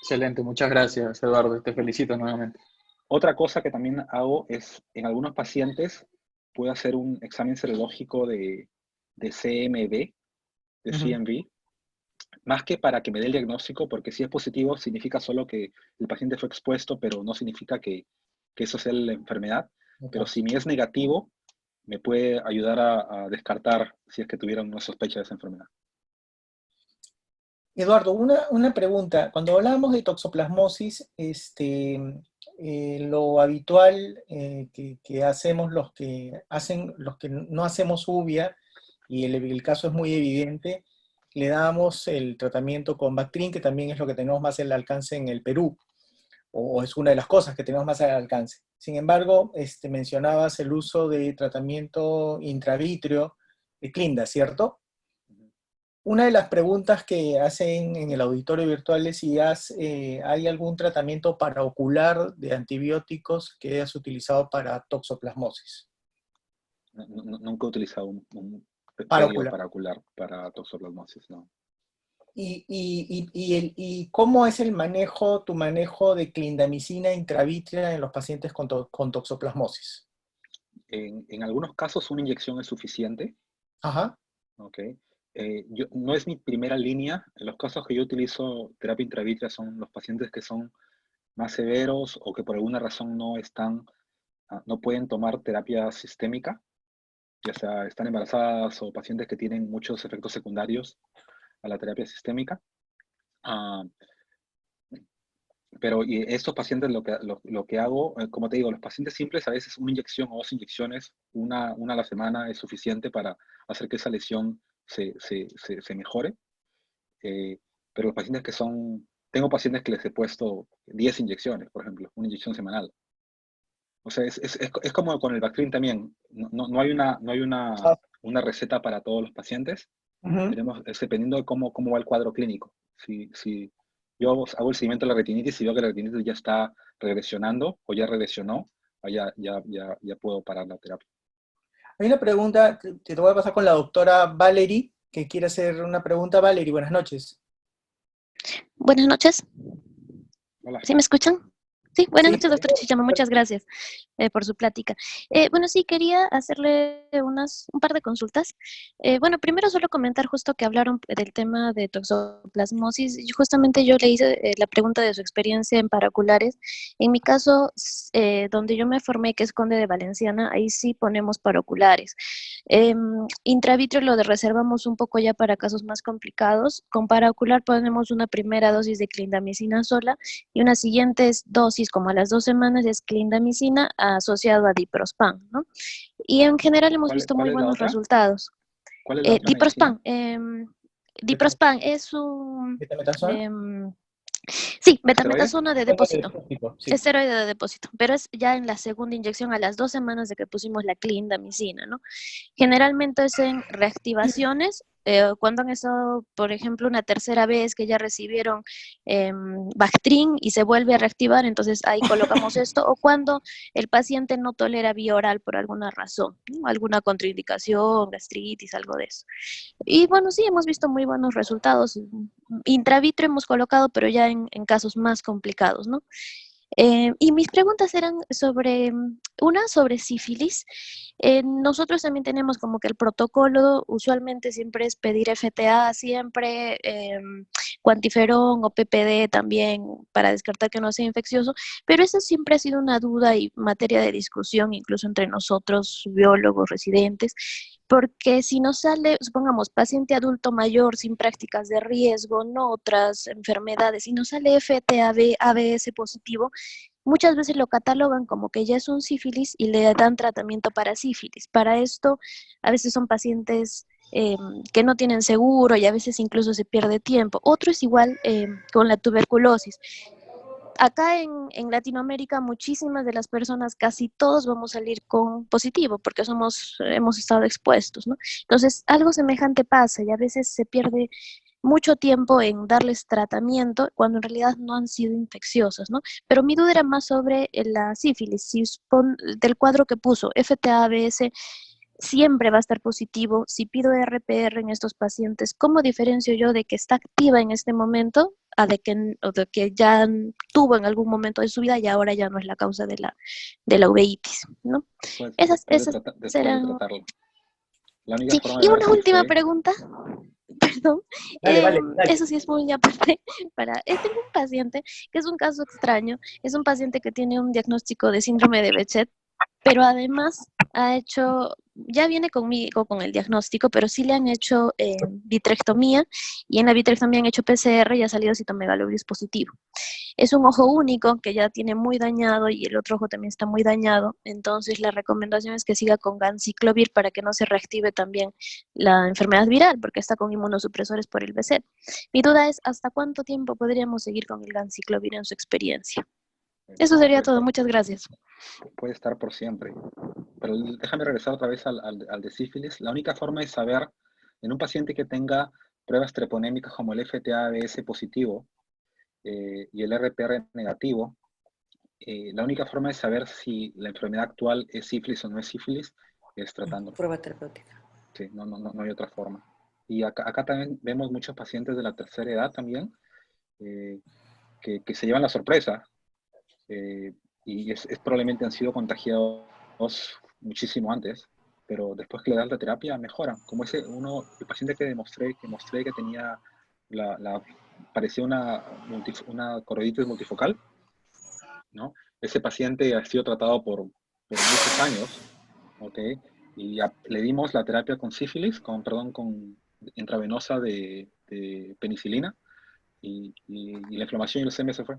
Excelente, muchas gracias, Eduardo. Te felicito nuevamente. Otra cosa que también hago es, en algunos pacientes, puedo hacer un examen serológico de CMV, de ujú. CMV, más que para que me dé el diagnóstico, porque si es positivo significa solo que el paciente fue expuesto, pero no significa que eso sea la enfermedad. Pero si me es negativo, me puede ayudar a descartar si es que tuvieran una sospecha de esa enfermedad. Eduardo, una pregunta. Cuando hablábamos de toxoplasmosis, lo habitual que hacemos los que no hacemos uvia, y el caso es muy evidente, le damos el tratamiento con Bactrim, que también es lo que tenemos más al alcance en el Perú, o es una de las cosas que tenemos más al alcance. Sin embargo, mencionabas el uso de tratamiento intravitreo de Clinda, ¿cierto? Una de las preguntas que hacen en el auditorio virtual es si hay algún tratamiento paraocular de antibióticos que hayas utilizado para toxoplasmosis. Nunca he utilizado un pedio Paraocular. paraocular para toxoplasmosis, ¿no? ¿Y cómo es tu manejo de clindamicina intravítrea en los pacientes con toxoplasmosis? En algunos casos una inyección es suficiente, Ajá. ¿ok? No es mi primera línea. En los casos que yo utilizo terapia intravítrea son los pacientes que son más severos o que por alguna razón no pueden tomar terapia sistémica, ya sea están embarazadas o pacientes que tienen muchos efectos secundarios a la terapia sistémica. Ah, pero y estos pacientes lo que hago, como te digo, los pacientes simples a veces una inyección o dos inyecciones, una a la semana es suficiente para hacer que esa lesión se mejore. Pero los pacientes tengo pacientes que les he puesto 10 inyecciones, por ejemplo, una inyección semanal. O sea, es como con el Bactrim también. No hay una receta para todos los pacientes. Ujú. Es dependiendo de cómo va el cuadro clínico. Si yo hago el seguimiento de la retinitis y veo que la retinitis ya está regresionando o ya regresionó, ya puedo parar la terapia. Hay una pregunta que te voy a pasar con la doctora Valerie, que quiere hacer una pregunta. Valerie, buenas noches. Buenas noches. Hola. ¿Sí me escuchan? Sí, buenas Sí, noches, doctor Chichama. Muchas gracias por su plática. Bueno, sí, quería hacerle un par de consultas. Bueno, primero solo comentar justo que hablaron del tema de toxoplasmosis. Justamente yo le hice la pregunta de su experiencia en paraculares. En mi caso, donde yo me formé, que es Conde de Valenciana, ahí sí ponemos paraculares. Intravitreal lo reservamos un poco ya para casos más complicados. Con paraocular ponemos una primera dosis de clindamicina sola y una siguiente dosis, como a las 2 semanas, es clindamicina asociado a diprospan, ¿no? Y en general hemos visto muy ¿Cuál es la buenos otra? resultados. ¿Cuál es la otra medicina? Diprospan es un... ¿Betametasona? sí, ¿Esteroide? betametasona de depósito. Sí. Esteroide de depósito, pero es ya en la segunda inyección a las 2 semanas de que pusimos la clindamicina, ¿no? Generalmente es en reactivaciones, cuando han estado, por ejemplo, una tercera vez que ya recibieron Bactrim y se vuelve a reactivar, entonces ahí colocamos esto, o cuando el paciente no tolera vía oral por alguna razón, ¿no? Alguna contraindicación, gastritis, algo de eso. Y bueno, sí, hemos visto muy buenos resultados. Intravitro hemos colocado, pero ya en casos más complicados, ¿no? Y mis preguntas eran una sobre sífilis. Nosotros también tenemos como que el protocolo usualmente siempre es pedir FTA, siempre cuantiferón o PPD también para descartar que no sea infeccioso, pero eso siempre ha sido una duda y materia de discusión incluso entre nosotros, biólogos, residentes. porque si nos sale, supongamos, paciente adulto mayor sin prácticas de riesgo, no otras enfermedades, si nos sale FTAB, ABS positivo, muchas veces lo catalogan como que ya es un sífilis y le dan tratamiento para sífilis. Para esto, a veces son pacientes que no tienen seguro y a veces incluso se pierde tiempo. Otro es igual con la tuberculosis. Acá en Latinoamérica muchísimas de las personas, casi todos vamos a salir con positivo porque hemos estado expuestos, ¿no? Entonces, algo semejante pasa y a veces se pierde mucho tiempo en darles tratamiento cuando en realidad no han sido infecciosas, ¿no? Pero mi duda era más sobre la sífilis, si del cuadro que puso FTA-ABS siempre va a estar positivo. Si pido RPR en estos pacientes, ¿cómo diferencio yo de que está activa en este momento a o de que ya tuvo en algún momento de su vida y ahora ya no es la causa de la uveitis, ¿no? Esas Después de serán... tratarlo. La única Sí, forma y de ver una si última fue... pregunta, perdón, Dale, vale, dale. eso sí es muy aparte tengo un paciente que es un caso extraño, es un paciente que tiene un diagnóstico de síndrome de Behçet, pero además ya viene conmigo con el diagnóstico, pero sí le han hecho vitrectomía y en la vitrectomía han hecho PCR y ha salido citomegalovirus positivo. Es un ojo único que ya tiene muy dañado y el otro ojo también está muy dañado, entonces la recomendación es que siga con ganciclovir para que no se reactive también la enfermedad viral, porque está con inmunosupresores por el Behçet. Mi duda es, ¿hasta cuánto tiempo podríamos seguir con el ganciclovir en su experiencia? Eso sería todo, muchas gracias. Puede estar por siempre. Pero déjame regresar otra vez al de sífilis. La única forma de saber en un paciente que tenga pruebas treponémicas como el FTA-ABS positivo y el RPR negativo, la única forma de saber si la enfermedad actual es sífilis o no es sífilis es tratándolo. Prueba terapéutica. Sí, no hay otra forma. Y acá también vemos muchos pacientes de la tercera edad también que se llevan la sorpresa y probablemente han sido contagiados muchísimo antes, pero después que le das la terapia mejoran. Como el paciente que mostré que tenía parecía una coroiditis multifocal, ¿no? Ese paciente ha sido tratado por muchos años, ¿ok? Y le dimos la terapia con sífilis, con intravenosa de penicilina, y la inflamación y el CM se fue.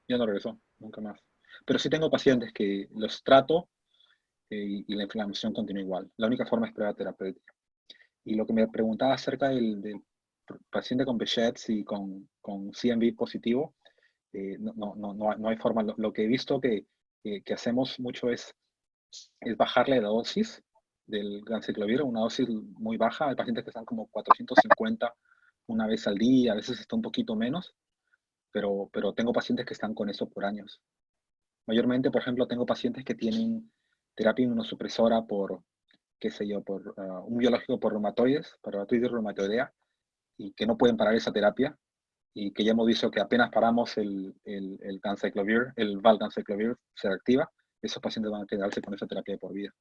Ya no regresó, nunca más. Pero sí tengo pacientes que los trato y la inflamación continúa igual. La única forma es prueba terapéutica. Y lo que me preguntaba acerca del paciente con Behçet y con CMV positivo, no hay forma. Lo que he visto que hacemos mucho es bajarle la dosis del ganciclovir, una dosis muy baja. Hay pacientes que están como 450 una vez al día, a veces está un poquito menos, pero tengo pacientes que están con eso por años. Mayormente, por ejemplo, tengo pacientes que tienen terapia inmunosupresora por, qué sé yo, por un biológico por reumatoides, por reumatoides reumatoidea, y que no pueden parar esa terapia, y que ya hemos visto que apenas paramos el ganciclovir, el valganciclovir se reactiva, esos pacientes van a quedarse con esa terapia de por vida.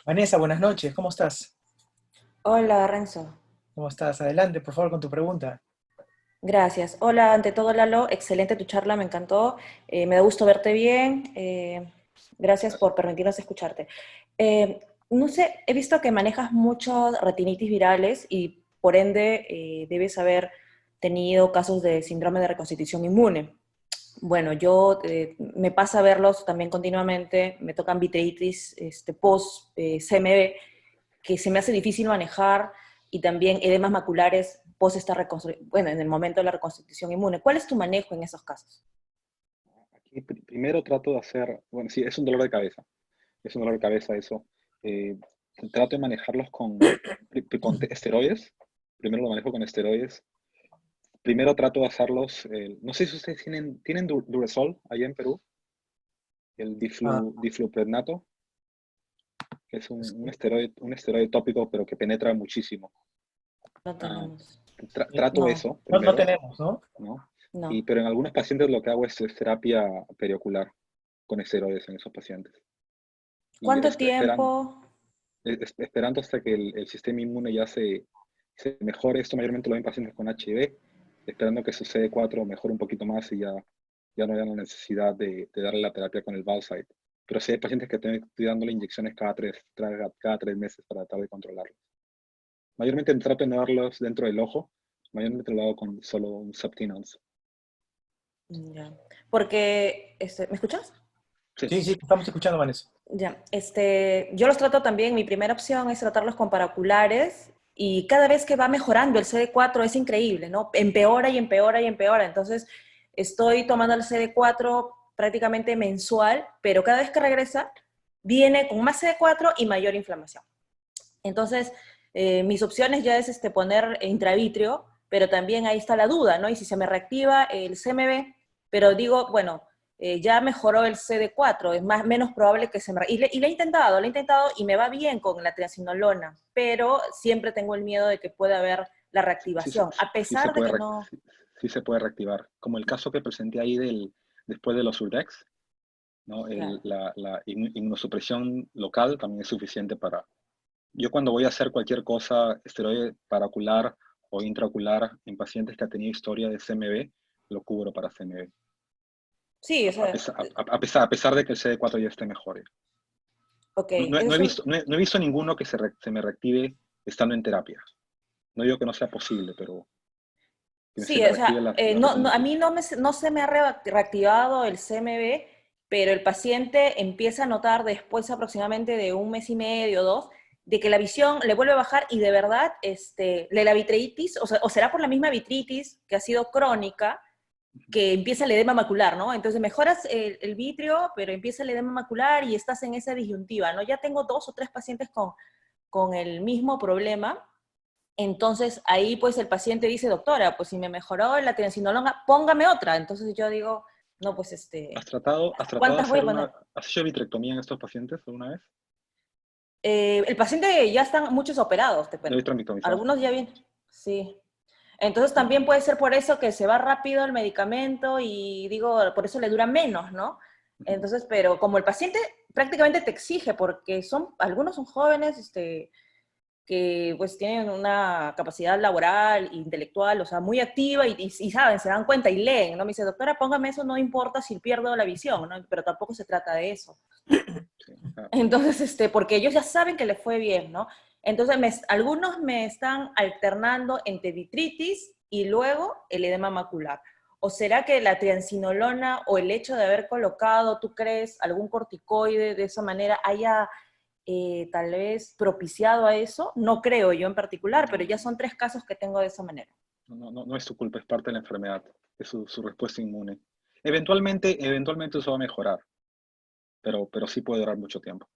Vanessa, buenas noches, ¿cómo estás? Hola, Renzo. ¿Cómo estás? Adelante, por favor, con tu pregunta. Gracias. Hola, ante todo, Lalo. Excelente tu charla, me encantó. Me da gusto verte bien. Gracias por permitirnos escucharte. No sé, he visto que manejas muchas retinitis virales y por ende debes haber tenido casos de síndrome de reconstitución inmune. Bueno, yo me pasa a verlos también continuamente, me tocan vitritis post CMV, que se me hace difícil manejar, y también edemas maculares post bueno, en el momento de la reconstitución inmune. ¿Cuál es tu manejo en esos casos? Aquí primero trato de hacer, bueno, sí, es un dolor de cabeza, eso. Trato de manejarlos con esteroides, primero lo manejo con esteroides. Primero trato de hacerlos, no sé si ustedes tienen Durezol allá en Perú, el difluprednato, que es un esteroide tópico, pero que penetra muchísimo. No tenemos. Trato No. eso No primero, tenemos, ¿no? ¿no? No. Pero en algunos pacientes lo que hago es terapia periocular con esteroides en esos pacientes. ¿Cuánto tiempo? Esperando hasta que el sistema inmune ya se mejore. Esto mayormente lo ven pacientes con HIV, esperando que su CD4 mejore un poquito más y ya no haya la necesidad de darle la terapia con el Valsite. pero sí hay pacientes que estoy dándole inyecciones cada 3 meses para tratar de controlarlos. Mayormente trato de no darlos dentro del ojo, mayormente lo hago con solo un subtenos. Ya. Porque, ¿me escuchas? Sí, Sí, sí, estamos escuchando, Vanessa. Ya, yo los trato también, mi primera opción es tratarlos con paraoculares y cada vez que va mejorando el CD4 es increíble, ¿no? Empeora y empeora y empeora. Entonces, estoy tomando el CD4 prácticamente mensual, pero cada vez que regresa, viene con más CD4 y mayor inflamación. Entonces, mis opciones ya es poner intravitrio, pero también ahí está la duda, ¿no? Y si se me reactiva el CMV, pero digo, bueno, ya mejoró el CD4, es menos probable que se me... Y le he intentado y me va bien con la triacinolona, pero siempre tengo el miedo de que pueda haber la reactivación, a pesar de que no... Sí se puede reactivar, como el caso que presenté ahí después de los Urdex, ¿no? Claro. La inmunosupresión local también es suficiente para... Yo cuando voy a hacer cualquier cosa, esteroide paraocular o intraocular en pacientes que han tenido historia de CMV, lo cubro para CMV. Sí, o sea, A pesar de que el CD4 ya esté mejor. ok, No he visto ninguno que se me reactive estando en terapia. No digo que no sea posible, pero que se sí, me o reactive sea, la a retinitis. mí no se me ha reactivado el CMV, pero el paciente empieza a notar después aproximadamente de un mes y medio, 2, de que la visión le vuelve a bajar y de verdad, la vitreitis, o será por la misma vitritis que ha sido crónica, que empieza el edema macular, ¿no? Entonces mejoras el vitrio, pero empieza el edema macular y estás en esa disyuntiva, ¿no? Ya tengo 2 o 3 pacientes con el mismo problema. Entonces ahí pues el paciente dice, doctora, pues si me mejoró la triacinolona, póngame otra. Entonces yo digo, no, pues ¿Has tratado de ¿cuántas voy a hacer poner? has hecho vitrectomía en estos pacientes alguna vez? El paciente ya están muchos operados, te ¿No cuento. vitrectomizados? Algunos ya bien, sí. Entonces también puede ser por eso que se va rápido el medicamento y digo, por eso le dura menos, ¿no? Entonces, pero como el paciente prácticamente te exige, porque algunos son jóvenes, que pues tienen una capacidad laboral, intelectual, o sea, muy activa y saben, se dan cuenta y leen, ¿no? Me dice, doctora, póngame eso, no importa si pierdo la visión, ¿no? Pero tampoco se trata de eso. Sí. Ah, Entonces, porque ellos ya saben que les fue bien, ¿no? Entonces, algunos me están alternando entre vitritis y luego el edema macular. ¿O será que la triancinolona o el hecho de haber colocado, tú crees, algún corticoide de esa manera haya tal vez propiciado a eso? No creo yo en particular, pero ya son 3 casos que tengo de esa manera. no es tu culpa, es parte de la enfermedad, es su respuesta inmune. Eventualmente eso va a mejorar, pero sí puede durar mucho tiempo.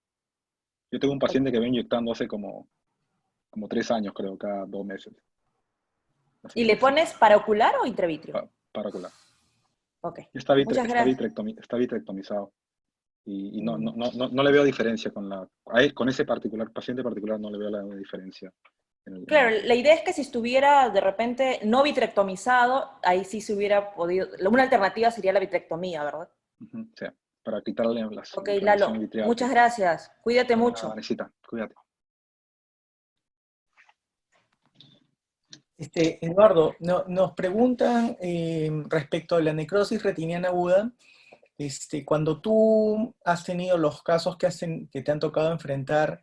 Yo tengo un paciente que va inyectando hace como 3 años, creo, cada 2 meses. Así ¿Y que le pones paraocular o intravitrio? paraocular. Ok, Está, muchas gracias. está vitrectomizado. Y Mm. no le veo diferencia con ese paciente particular, no le veo la diferencia. Claro, la idea es que si estuviera de repente no vitrectomizado, ahí sí se hubiera podido, una alternativa sería la vitrectomía, ¿verdad? Sí, para quitarle la Ok, inflamación Lalo, vitreal. muchas gracias. Cuídate Nada, mucho. Vanesita, cuídate. Eduardo, nos preguntan respecto a la necrosis retiniana aguda. Cuando tú has tenido los casos que te han tocado enfrentar,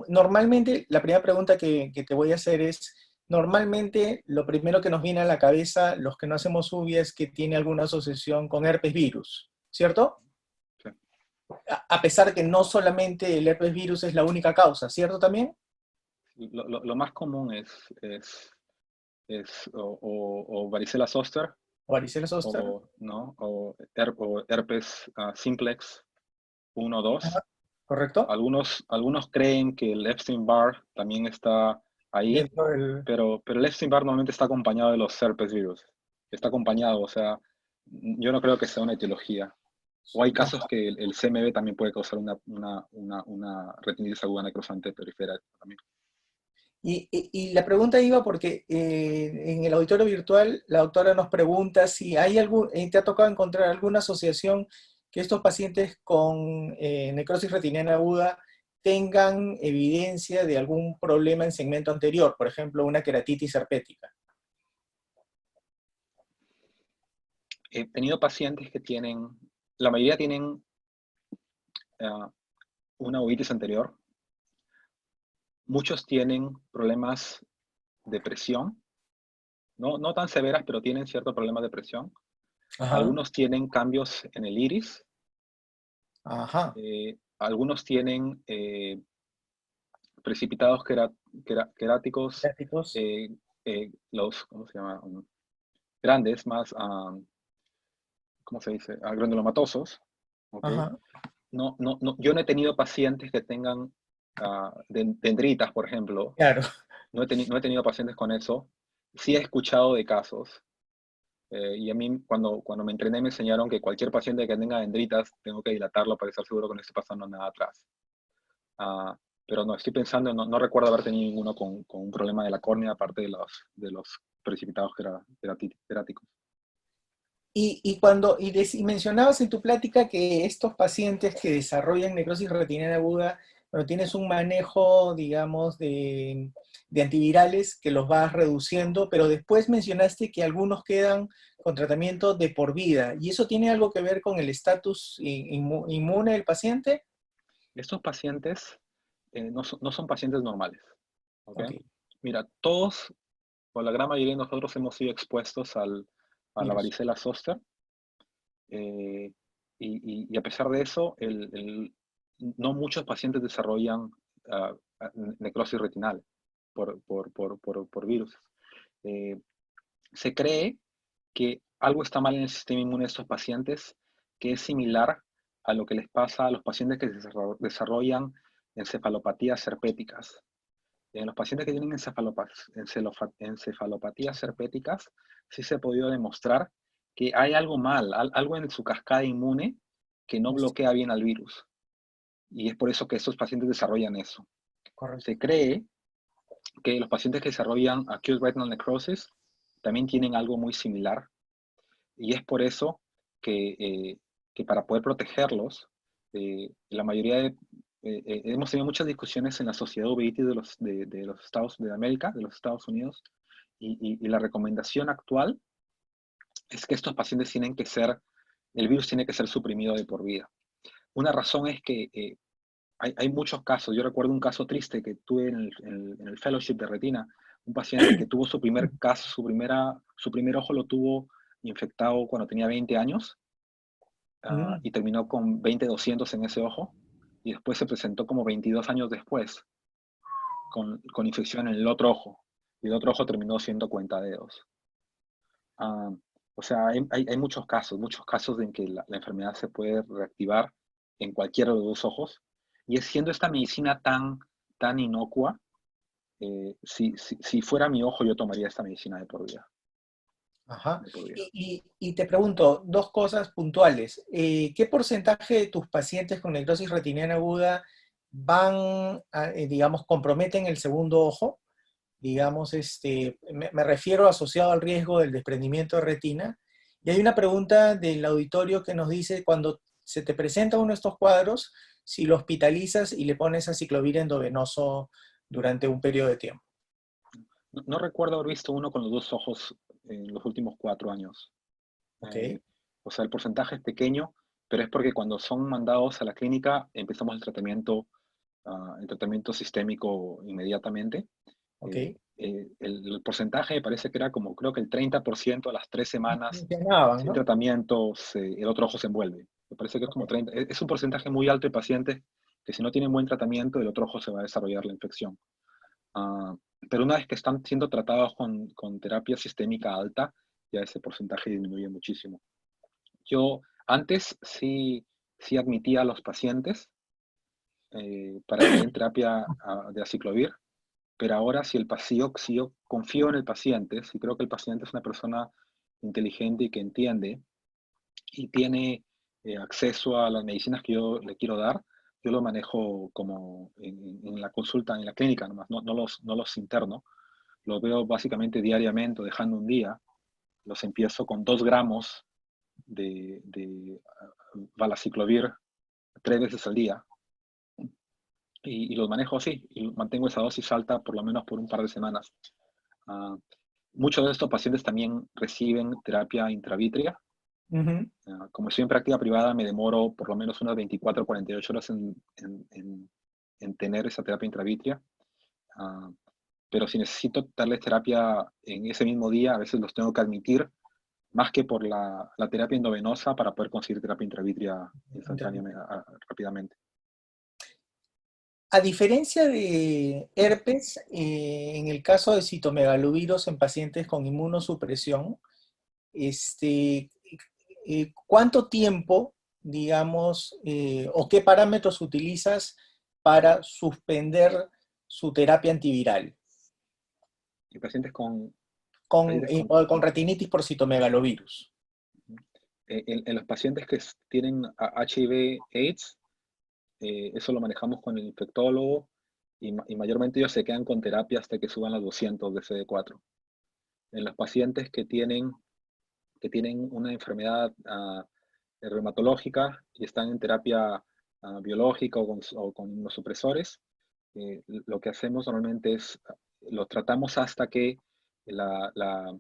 normalmente, la primera pregunta que te voy a hacer es, normalmente lo primero que nos viene a la cabeza, los que no hacemos UBI, es que tiene alguna asociación con herpes virus, ¿cierto? Sí. A pesar de que no solamente el herpes virus es la única causa, ¿cierto también? Lo más común es o varicela zoster O varicela zoster. o herpes simplex 1 o 2. ¿Correcto? Algunos creen que el Epstein-Barr también está ahí, Dentro del... pero el Epstein-Barr normalmente está acompañado de los herpes virus. Está acompañado, o sea, yo no creo que sea una etiología. O hay casos que el CMV también puede causar una retinitis aguda necrosante periférica también. Y la pregunta iba porque en el auditorio virtual la doctora nos pregunta si hay te ha tocado encontrar alguna asociación que estos pacientes con necrosis retiniana aguda tengan evidencia de algún problema en segmento anterior, por ejemplo, una queratitis herpética. He tenido pacientes que la mayoría tienen una uveitis anterior, muchos tienen problemas de presión, no tan severas, pero tienen cierto problema de presión. Ajá, Algunos tienen cambios en el iris, ajá. algunos tienen precipitados queráticos, Asiáticos. los, ¿cómo se llama? Grandes, más, ¿cómo se dice? Granulomatosos. ¿Okay? Ajá, Yo no he tenido pacientes que tengan dendritas, por ejemplo. claro. No he tenido pacientes con eso. Sí he escuchado de casos. Y a mí, cuando me entrené, me enseñaron que cualquier paciente que tenga dendritas, tengo que dilatarlo para estar seguro que no esté pasando nada atrás. Pero no, estoy pensando, no recuerdo haber tenido ninguno con un problema de la córnea, aparte de los precipitados queráticos. Y mencionabas en tu plática que estos pacientes que desarrollan necrosis retiniana aguda, bueno, tienes un manejo, digamos, de antivirales que los vas reduciendo, pero después mencionaste que algunos quedan con tratamiento de por vida. ¿Y eso tiene algo que ver con el estatus inmune del paciente? Estos pacientes no son pacientes normales. ¿Okay? Ok, Mira, todos, o la gran mayoría de nosotros hemos sido expuestos a la virus. varicela zoster. Y a pesar de eso, no muchos pacientes desarrollan necrosis retinal por virus. Se cree que algo está mal en el sistema inmune de estos pacientes, que es similar a lo que les pasa a los pacientes que desarrollan encefalopatías herpéticas. En los pacientes que tienen encefalopatías herpéticas, sí se ha podido demostrar que hay algo mal, algo en su cascada inmune que no bloquea bien al virus. Y es por eso que estos pacientes desarrollan eso. Correcto. Se cree que los pacientes que desarrollan acute retinal necrosis también tienen algo muy similar. Y es por eso que para poder protegerlos, la mayoría hemos tenido muchas discusiones en la Sociedad Uveitis de los Estados de América, de los Estados Unidos, y la recomendación actual es que estos pacientes el virus tiene que ser suprimido de por vida. Una razón es que hay muchos casos. Yo recuerdo un caso triste que tuve en el fellowship de retina, un paciente que tuvo su primer caso, su primer ojo lo tuvo infectado cuando tenía 20 años y terminó con 20/200 en ese ojo, y después se presentó como 22 años después con infección en el otro ojo, y el otro ojo terminó siendo cuentadedos. O sea, hay muchos casos en que la enfermedad se puede reactivar en cualquiera de los dos ojos, y siendo esta medicina tan inocua, si fuera mi ojo, yo tomaría esta medicina de por vida. Ajá. De por vida. Y te pregunto dos cosas puntuales. ¿Qué porcentaje de tus pacientes con necrosis retiniana aguda digamos, comprometen el segundo ojo? Digamos, me refiero asociado al riesgo del desprendimiento de retina. Y hay una pregunta del auditorio que nos dice, cuando se te presenta uno de estos cuadros, si lo hospitalizas y le pones aciclovir endovenoso durante un periodo de tiempo. No recuerdo haber visto uno con los dos ojos en los últimos 4 años. Ok, O sea, el porcentaje es pequeño, pero es porque cuando son mandados a la clínica empezamos el tratamiento sistémico inmediatamente. ok. El porcentaje me parece que era como, creo que el 30% a las 3 semanas Funcionaban, sin ¿no? tratamiento, el otro ojo se envuelve. Me parece que es como 30. Es un porcentaje muy alto de pacientes que si no tienen buen tratamiento, el otro ojo se va a desarrollar la infección. Pero una vez que están siendo tratados con terapia sistémica alta, ya ese porcentaje disminuye muchísimo. Yo antes sí admitía a los pacientes para que den terapia de aciclovir, pero ahora si yo confío en el paciente, si creo que el paciente es una persona inteligente y que entiende y tiene acceso a las medicinas que yo le quiero dar, yo lo manejo como en la consulta, en la clínica nomás, no los interno. Los veo básicamente diariamente, dejando un día. Los empiezo con 2 gramos de valaciclovir 3 veces al día. Y los manejo así, y mantengo esa dosis alta por lo menos por un par de semanas. Muchos de estos pacientes también reciben terapia intravítrea, Ujú. Como estoy en práctica privada, me demoro por lo menos unas 24 o 48 horas en tener esa terapia intravítrea. Ah, pero si necesito darles terapia en ese mismo día, a veces los tengo que admitir, más que por la terapia endovenosa para poder conseguir terapia intravítrea instantáneamente, rápidamente. A diferencia de herpes, en el caso de citomegalovirus en pacientes con inmunosupresión, este, ¿cuánto tiempo, digamos, o qué parámetros utilizas para suspender su terapia antiviral En pacientes con, con, pacientes con con retinitis por citomegalovirus? en los pacientes que tienen HIV/AIDS, eso lo manejamos con el infectólogo y mayormente ellos se quedan con terapia hasta que suban los 200 de CD4. En los pacientes que tienen una enfermedad reumatológica y están en terapia biológica o con inmunosupresores, lo que hacemos normalmente es, los tratamos hasta que la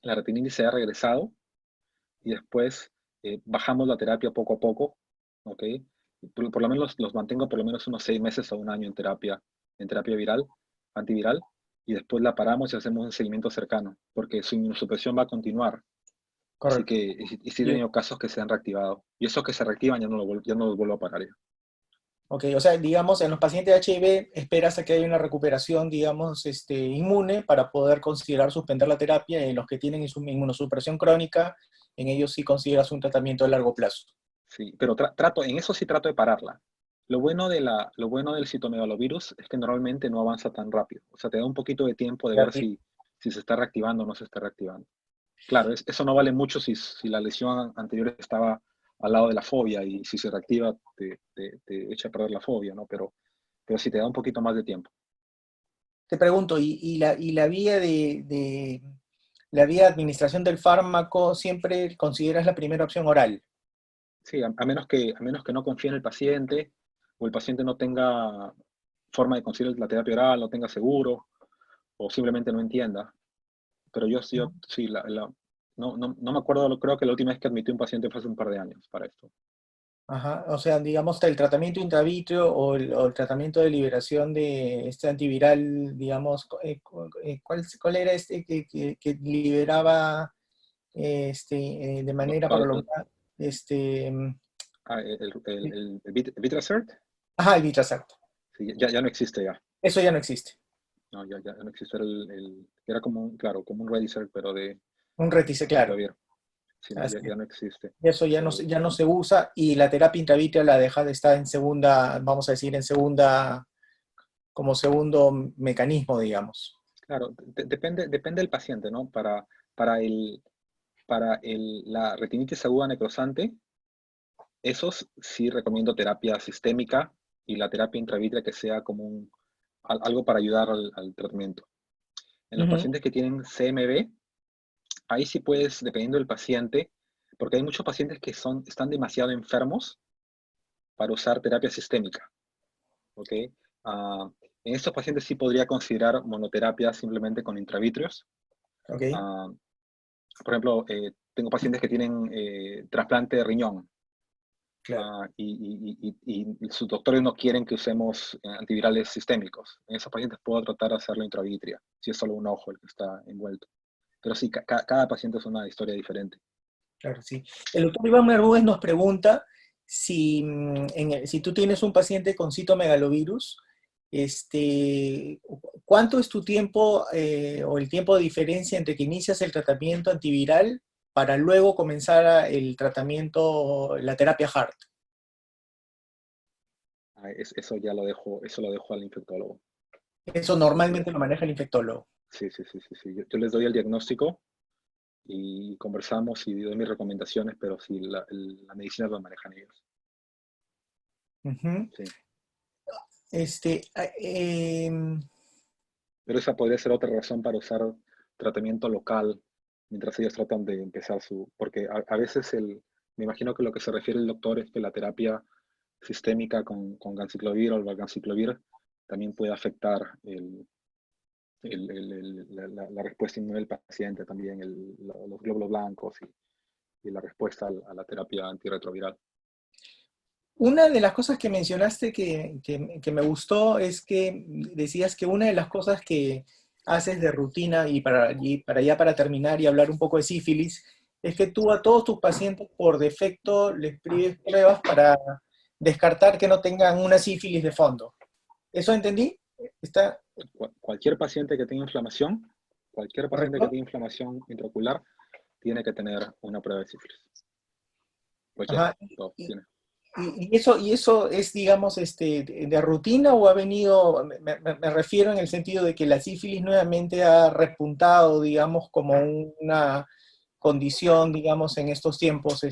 retinitis se haya regresado y después bajamos la terapia poco a poco, ¿ok? Por lo menos los mantengo por lo menos unos 6 meses o un año en terapia viral, antiviral, y después la paramos y hacemos un seguimiento cercano, porque su inmunosupresión va a continuar. Así Correcto. que, y sí he tenido casos que se han reactivado. Y esos que se reactivan ya no los vuelvo a parar ya. Ok, o sea, digamos, en los pacientes de HIV esperas a que haya una recuperación, digamos, inmune para poder considerar suspender la terapia. En los que tienen inmunosupresión crónica, en ellos sí consideras un tratamiento a largo plazo. Sí, pero en eso sí trato de pararla. Lo bueno del citomegalovirus es que normalmente no avanza tan rápido. O sea, te da un poquito de tiempo de ver si se está reactivando o no se está reactivando. Claro, eso no vale mucho si la lesión anterior estaba al lado de la fobia y si se reactiva te echa a perder la fobia, ¿no? Pero sí te da un poquito más de tiempo. Te pregunto, ¿y la vía la vía de administración del fármaco siempre consideras la primera opción oral? Sí, a menos que no confíe en el paciente o el paciente no tenga forma de conseguir la terapia oral, no tenga seguro o simplemente no entienda. Pero yo sí, no me acuerdo, creo que la última vez que admití un paciente fue hace un par de años para esto. Ajá, o sea, digamos, el tratamiento intravitreo o el tratamiento de liberación de este antiviral, digamos, ¿cuál era este que liberaba de manera prolongada? El Vitrasert, Ajá, el Vitrasart. sí, ya no existe ya. Eso ya no existe. No, ya no existe era claro, como un Redisert, pero de Un retice, claro. Ciclovir. Sí, no, Así ya no existe. eso ya no se usa y la terapia intravítrea la deja de estar en segunda, vamos a decir, en segunda, como segundo mecanismo, digamos. Claro, depende del paciente, ¿no? La retinitis aguda necrosante, esos sí recomiendo terapia sistémica y la terapia intravítrea que sea como algo para ayudar al tratamiento. En los Ujú. pacientes que tienen CMV, ahí sí puedes, dependiendo del paciente, porque hay muchos pacientes que están demasiado enfermos para usar terapia sistémica, ¿ok? Ah, en estos pacientes sí podría considerar monoterapia simplemente con intravítreos. Ok, Ah, por ejemplo, tengo pacientes que tienen trasplante de riñón claro. y sus doctores no quieren que usemos antivirales sistémicos. En esos pacientes puedo tratar de hacerlo intravítrea, si es solo un ojo el que está envuelto. Pero sí, cada paciente es una historia diferente. Claro, sí. El doctor Iván Merúdez nos pregunta si, si tú tienes un paciente con citomegalovirus, ¿cuánto es tu tiempo o el tiempo de diferencia entre que inicias el tratamiento antiviral para luego comenzar el tratamiento, la terapia HART? Eso lo dejo al infectólogo. Eso Sí, sí, normalmente lo maneja el infectólogo. sí, sí, sí, sí, sí. Yo les doy el diagnóstico y conversamos y doy mis recomendaciones, pero sí, la medicina lo manejan ellos. Ujú. Sí. Este, ah, em, Pero esa podría ser otra razón para usar tratamiento local mientras ellos tratan de empezar porque a veces me imagino que lo que se refiere el doctor es que la terapia sistémica con ganciclovir o valganciclovir también puede afectar la respuesta inmune del paciente, también los glóbulos blancos la respuesta a la terapia antirretroviral. Una de las cosas que mencionaste que me gustó es que decías que una de las cosas que haces de rutina para terminar y hablar un poco de sífilis, es que tú a todos tus pacientes por defecto les pides pruebas para descartar que no tengan una sífilis de fondo. ¿Eso entendí? ¿Está Cualquier paciente que tenga inflamación, correcto? intraocular, tiene que tener una prueba de sífilis. Cualquiera, Ajá. todos tienen. Y eso es, digamos, de rutina o ha venido, me refiero en el sentido de que la sífilis nuevamente ha repuntado, digamos, como una condición, digamos, en estos tiempos,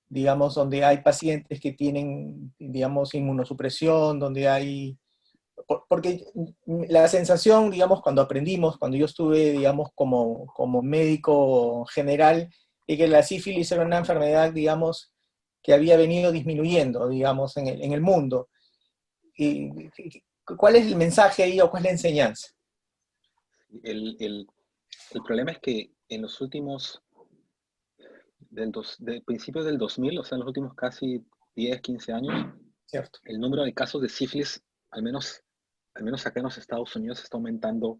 digamos, donde hay pacientes que tienen, digamos, inmunosupresión, donde hay, porque la sensación, digamos, cuando yo estuve, digamos, como médico general, es que la sífilis era una enfermedad, digamos, que había venido disminuyendo, digamos, en el mundo. ¿Cuál es el mensaje ahí o cuál es la enseñanza? El problema es que en los últimos, de principios del 2000, o sea, en los últimos casi 10, 15 años, ¿Cierto? el número de casos de sífilis, al menos acá en los Estados Unidos, está aumentando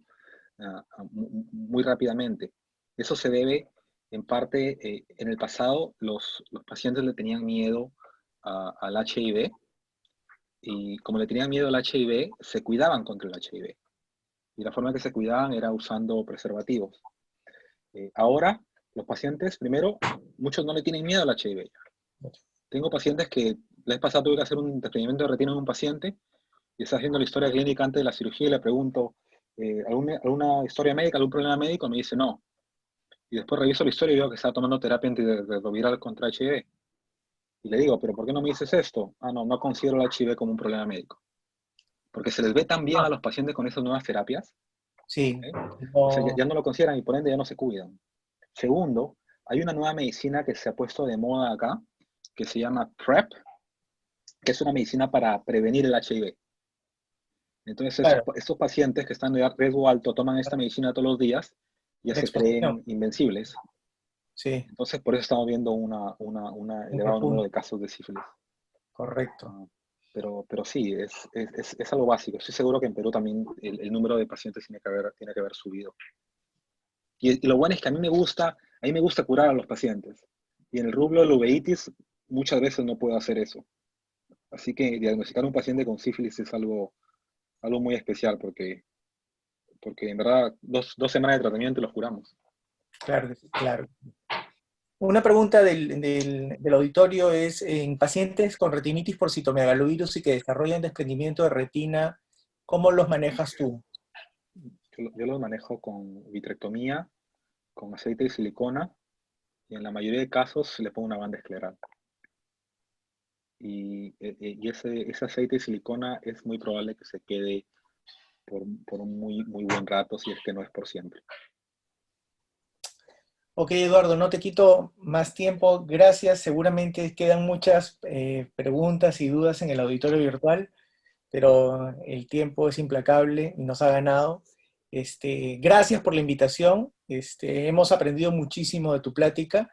muy rápidamente. Eso se debe, en parte, en el pasado los pacientes le tenían miedo al HIV, y como le tenían miedo al HIV, se cuidaban contra el HIV. Y la forma que se cuidaban era usando preservativos. Ahora, los pacientes, primero, muchos no le tienen miedo al HIV. Tengo pacientes que la vez pasada tuve que hacer un desprendimiento de retina en un paciente y está haciendo la historia clínica antes de la cirugía y le pregunto, ¿alguna historia médica, algún problema médico? Me dice no. Y después reviso la historia y veo que está tomando terapia antirretroviral contra HIV. Y le digo, ¿pero por qué no me dices esto? Ah, no, no considero el HIV como un problema médico. Porque se les ve tan bien a los pacientes con esas nuevas terapias, Sí. ¿eh? O sea, No, ya no lo consideran y por ende ya no se cuidan. Segundo, hay una nueva medicina que se ha puesto de moda acá, que se llama PrEP, que es una medicina para prevenir el HIV. Entonces, claro, estos pacientes que están de riesgo alto toman esta medicina todos los días, ya la se exposición. creen invencibles. Sí, Entonces, por eso estamos viendo un un elevado número repunte, de casos de sífilis. correcto. Ah, pero sí, es algo básico. Estoy seguro que en Perú también el número de pacientes tiene que haber subido. Y lo bueno es que a mí me gusta curar a los pacientes. Y en el rubro de la uveitis, muchas veces no puedo hacer eso. Así que diagnosticar a un paciente con sífilis es algo muy especial porque en verdad 2 semanas de tratamiento y los curamos. Claro, claro. Una pregunta del auditorio es, en pacientes con retinitis por citomegalovirus y que desarrollan desprendimiento de retina, ¿cómo los manejas tú? Yo los manejo con vitrectomía, con aceite de silicona, y en la mayoría de casos se le pone una banda escleral. Y ese aceite de silicona es muy probable que se quede por un muy, muy buen rato, si es que no es por siempre. Ok, Eduardo, no te quito más tiempo. Gracias. Seguramente quedan muchas preguntas y dudas en el auditorio virtual, pero el tiempo es implacable y nos ha ganado. Gracias por la invitación. Hemos aprendido muchísimo de tu plática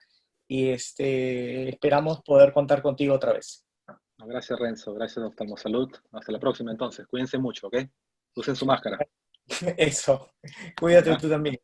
y esperamos poder contar contigo otra vez. No, gracias, Renzo. Gracias, Oftalmosalud. Hasta la próxima, entonces. Cuídense mucho, ¿ok? Usen su máscara. Eso. Cuídate ¿Ya? tú también.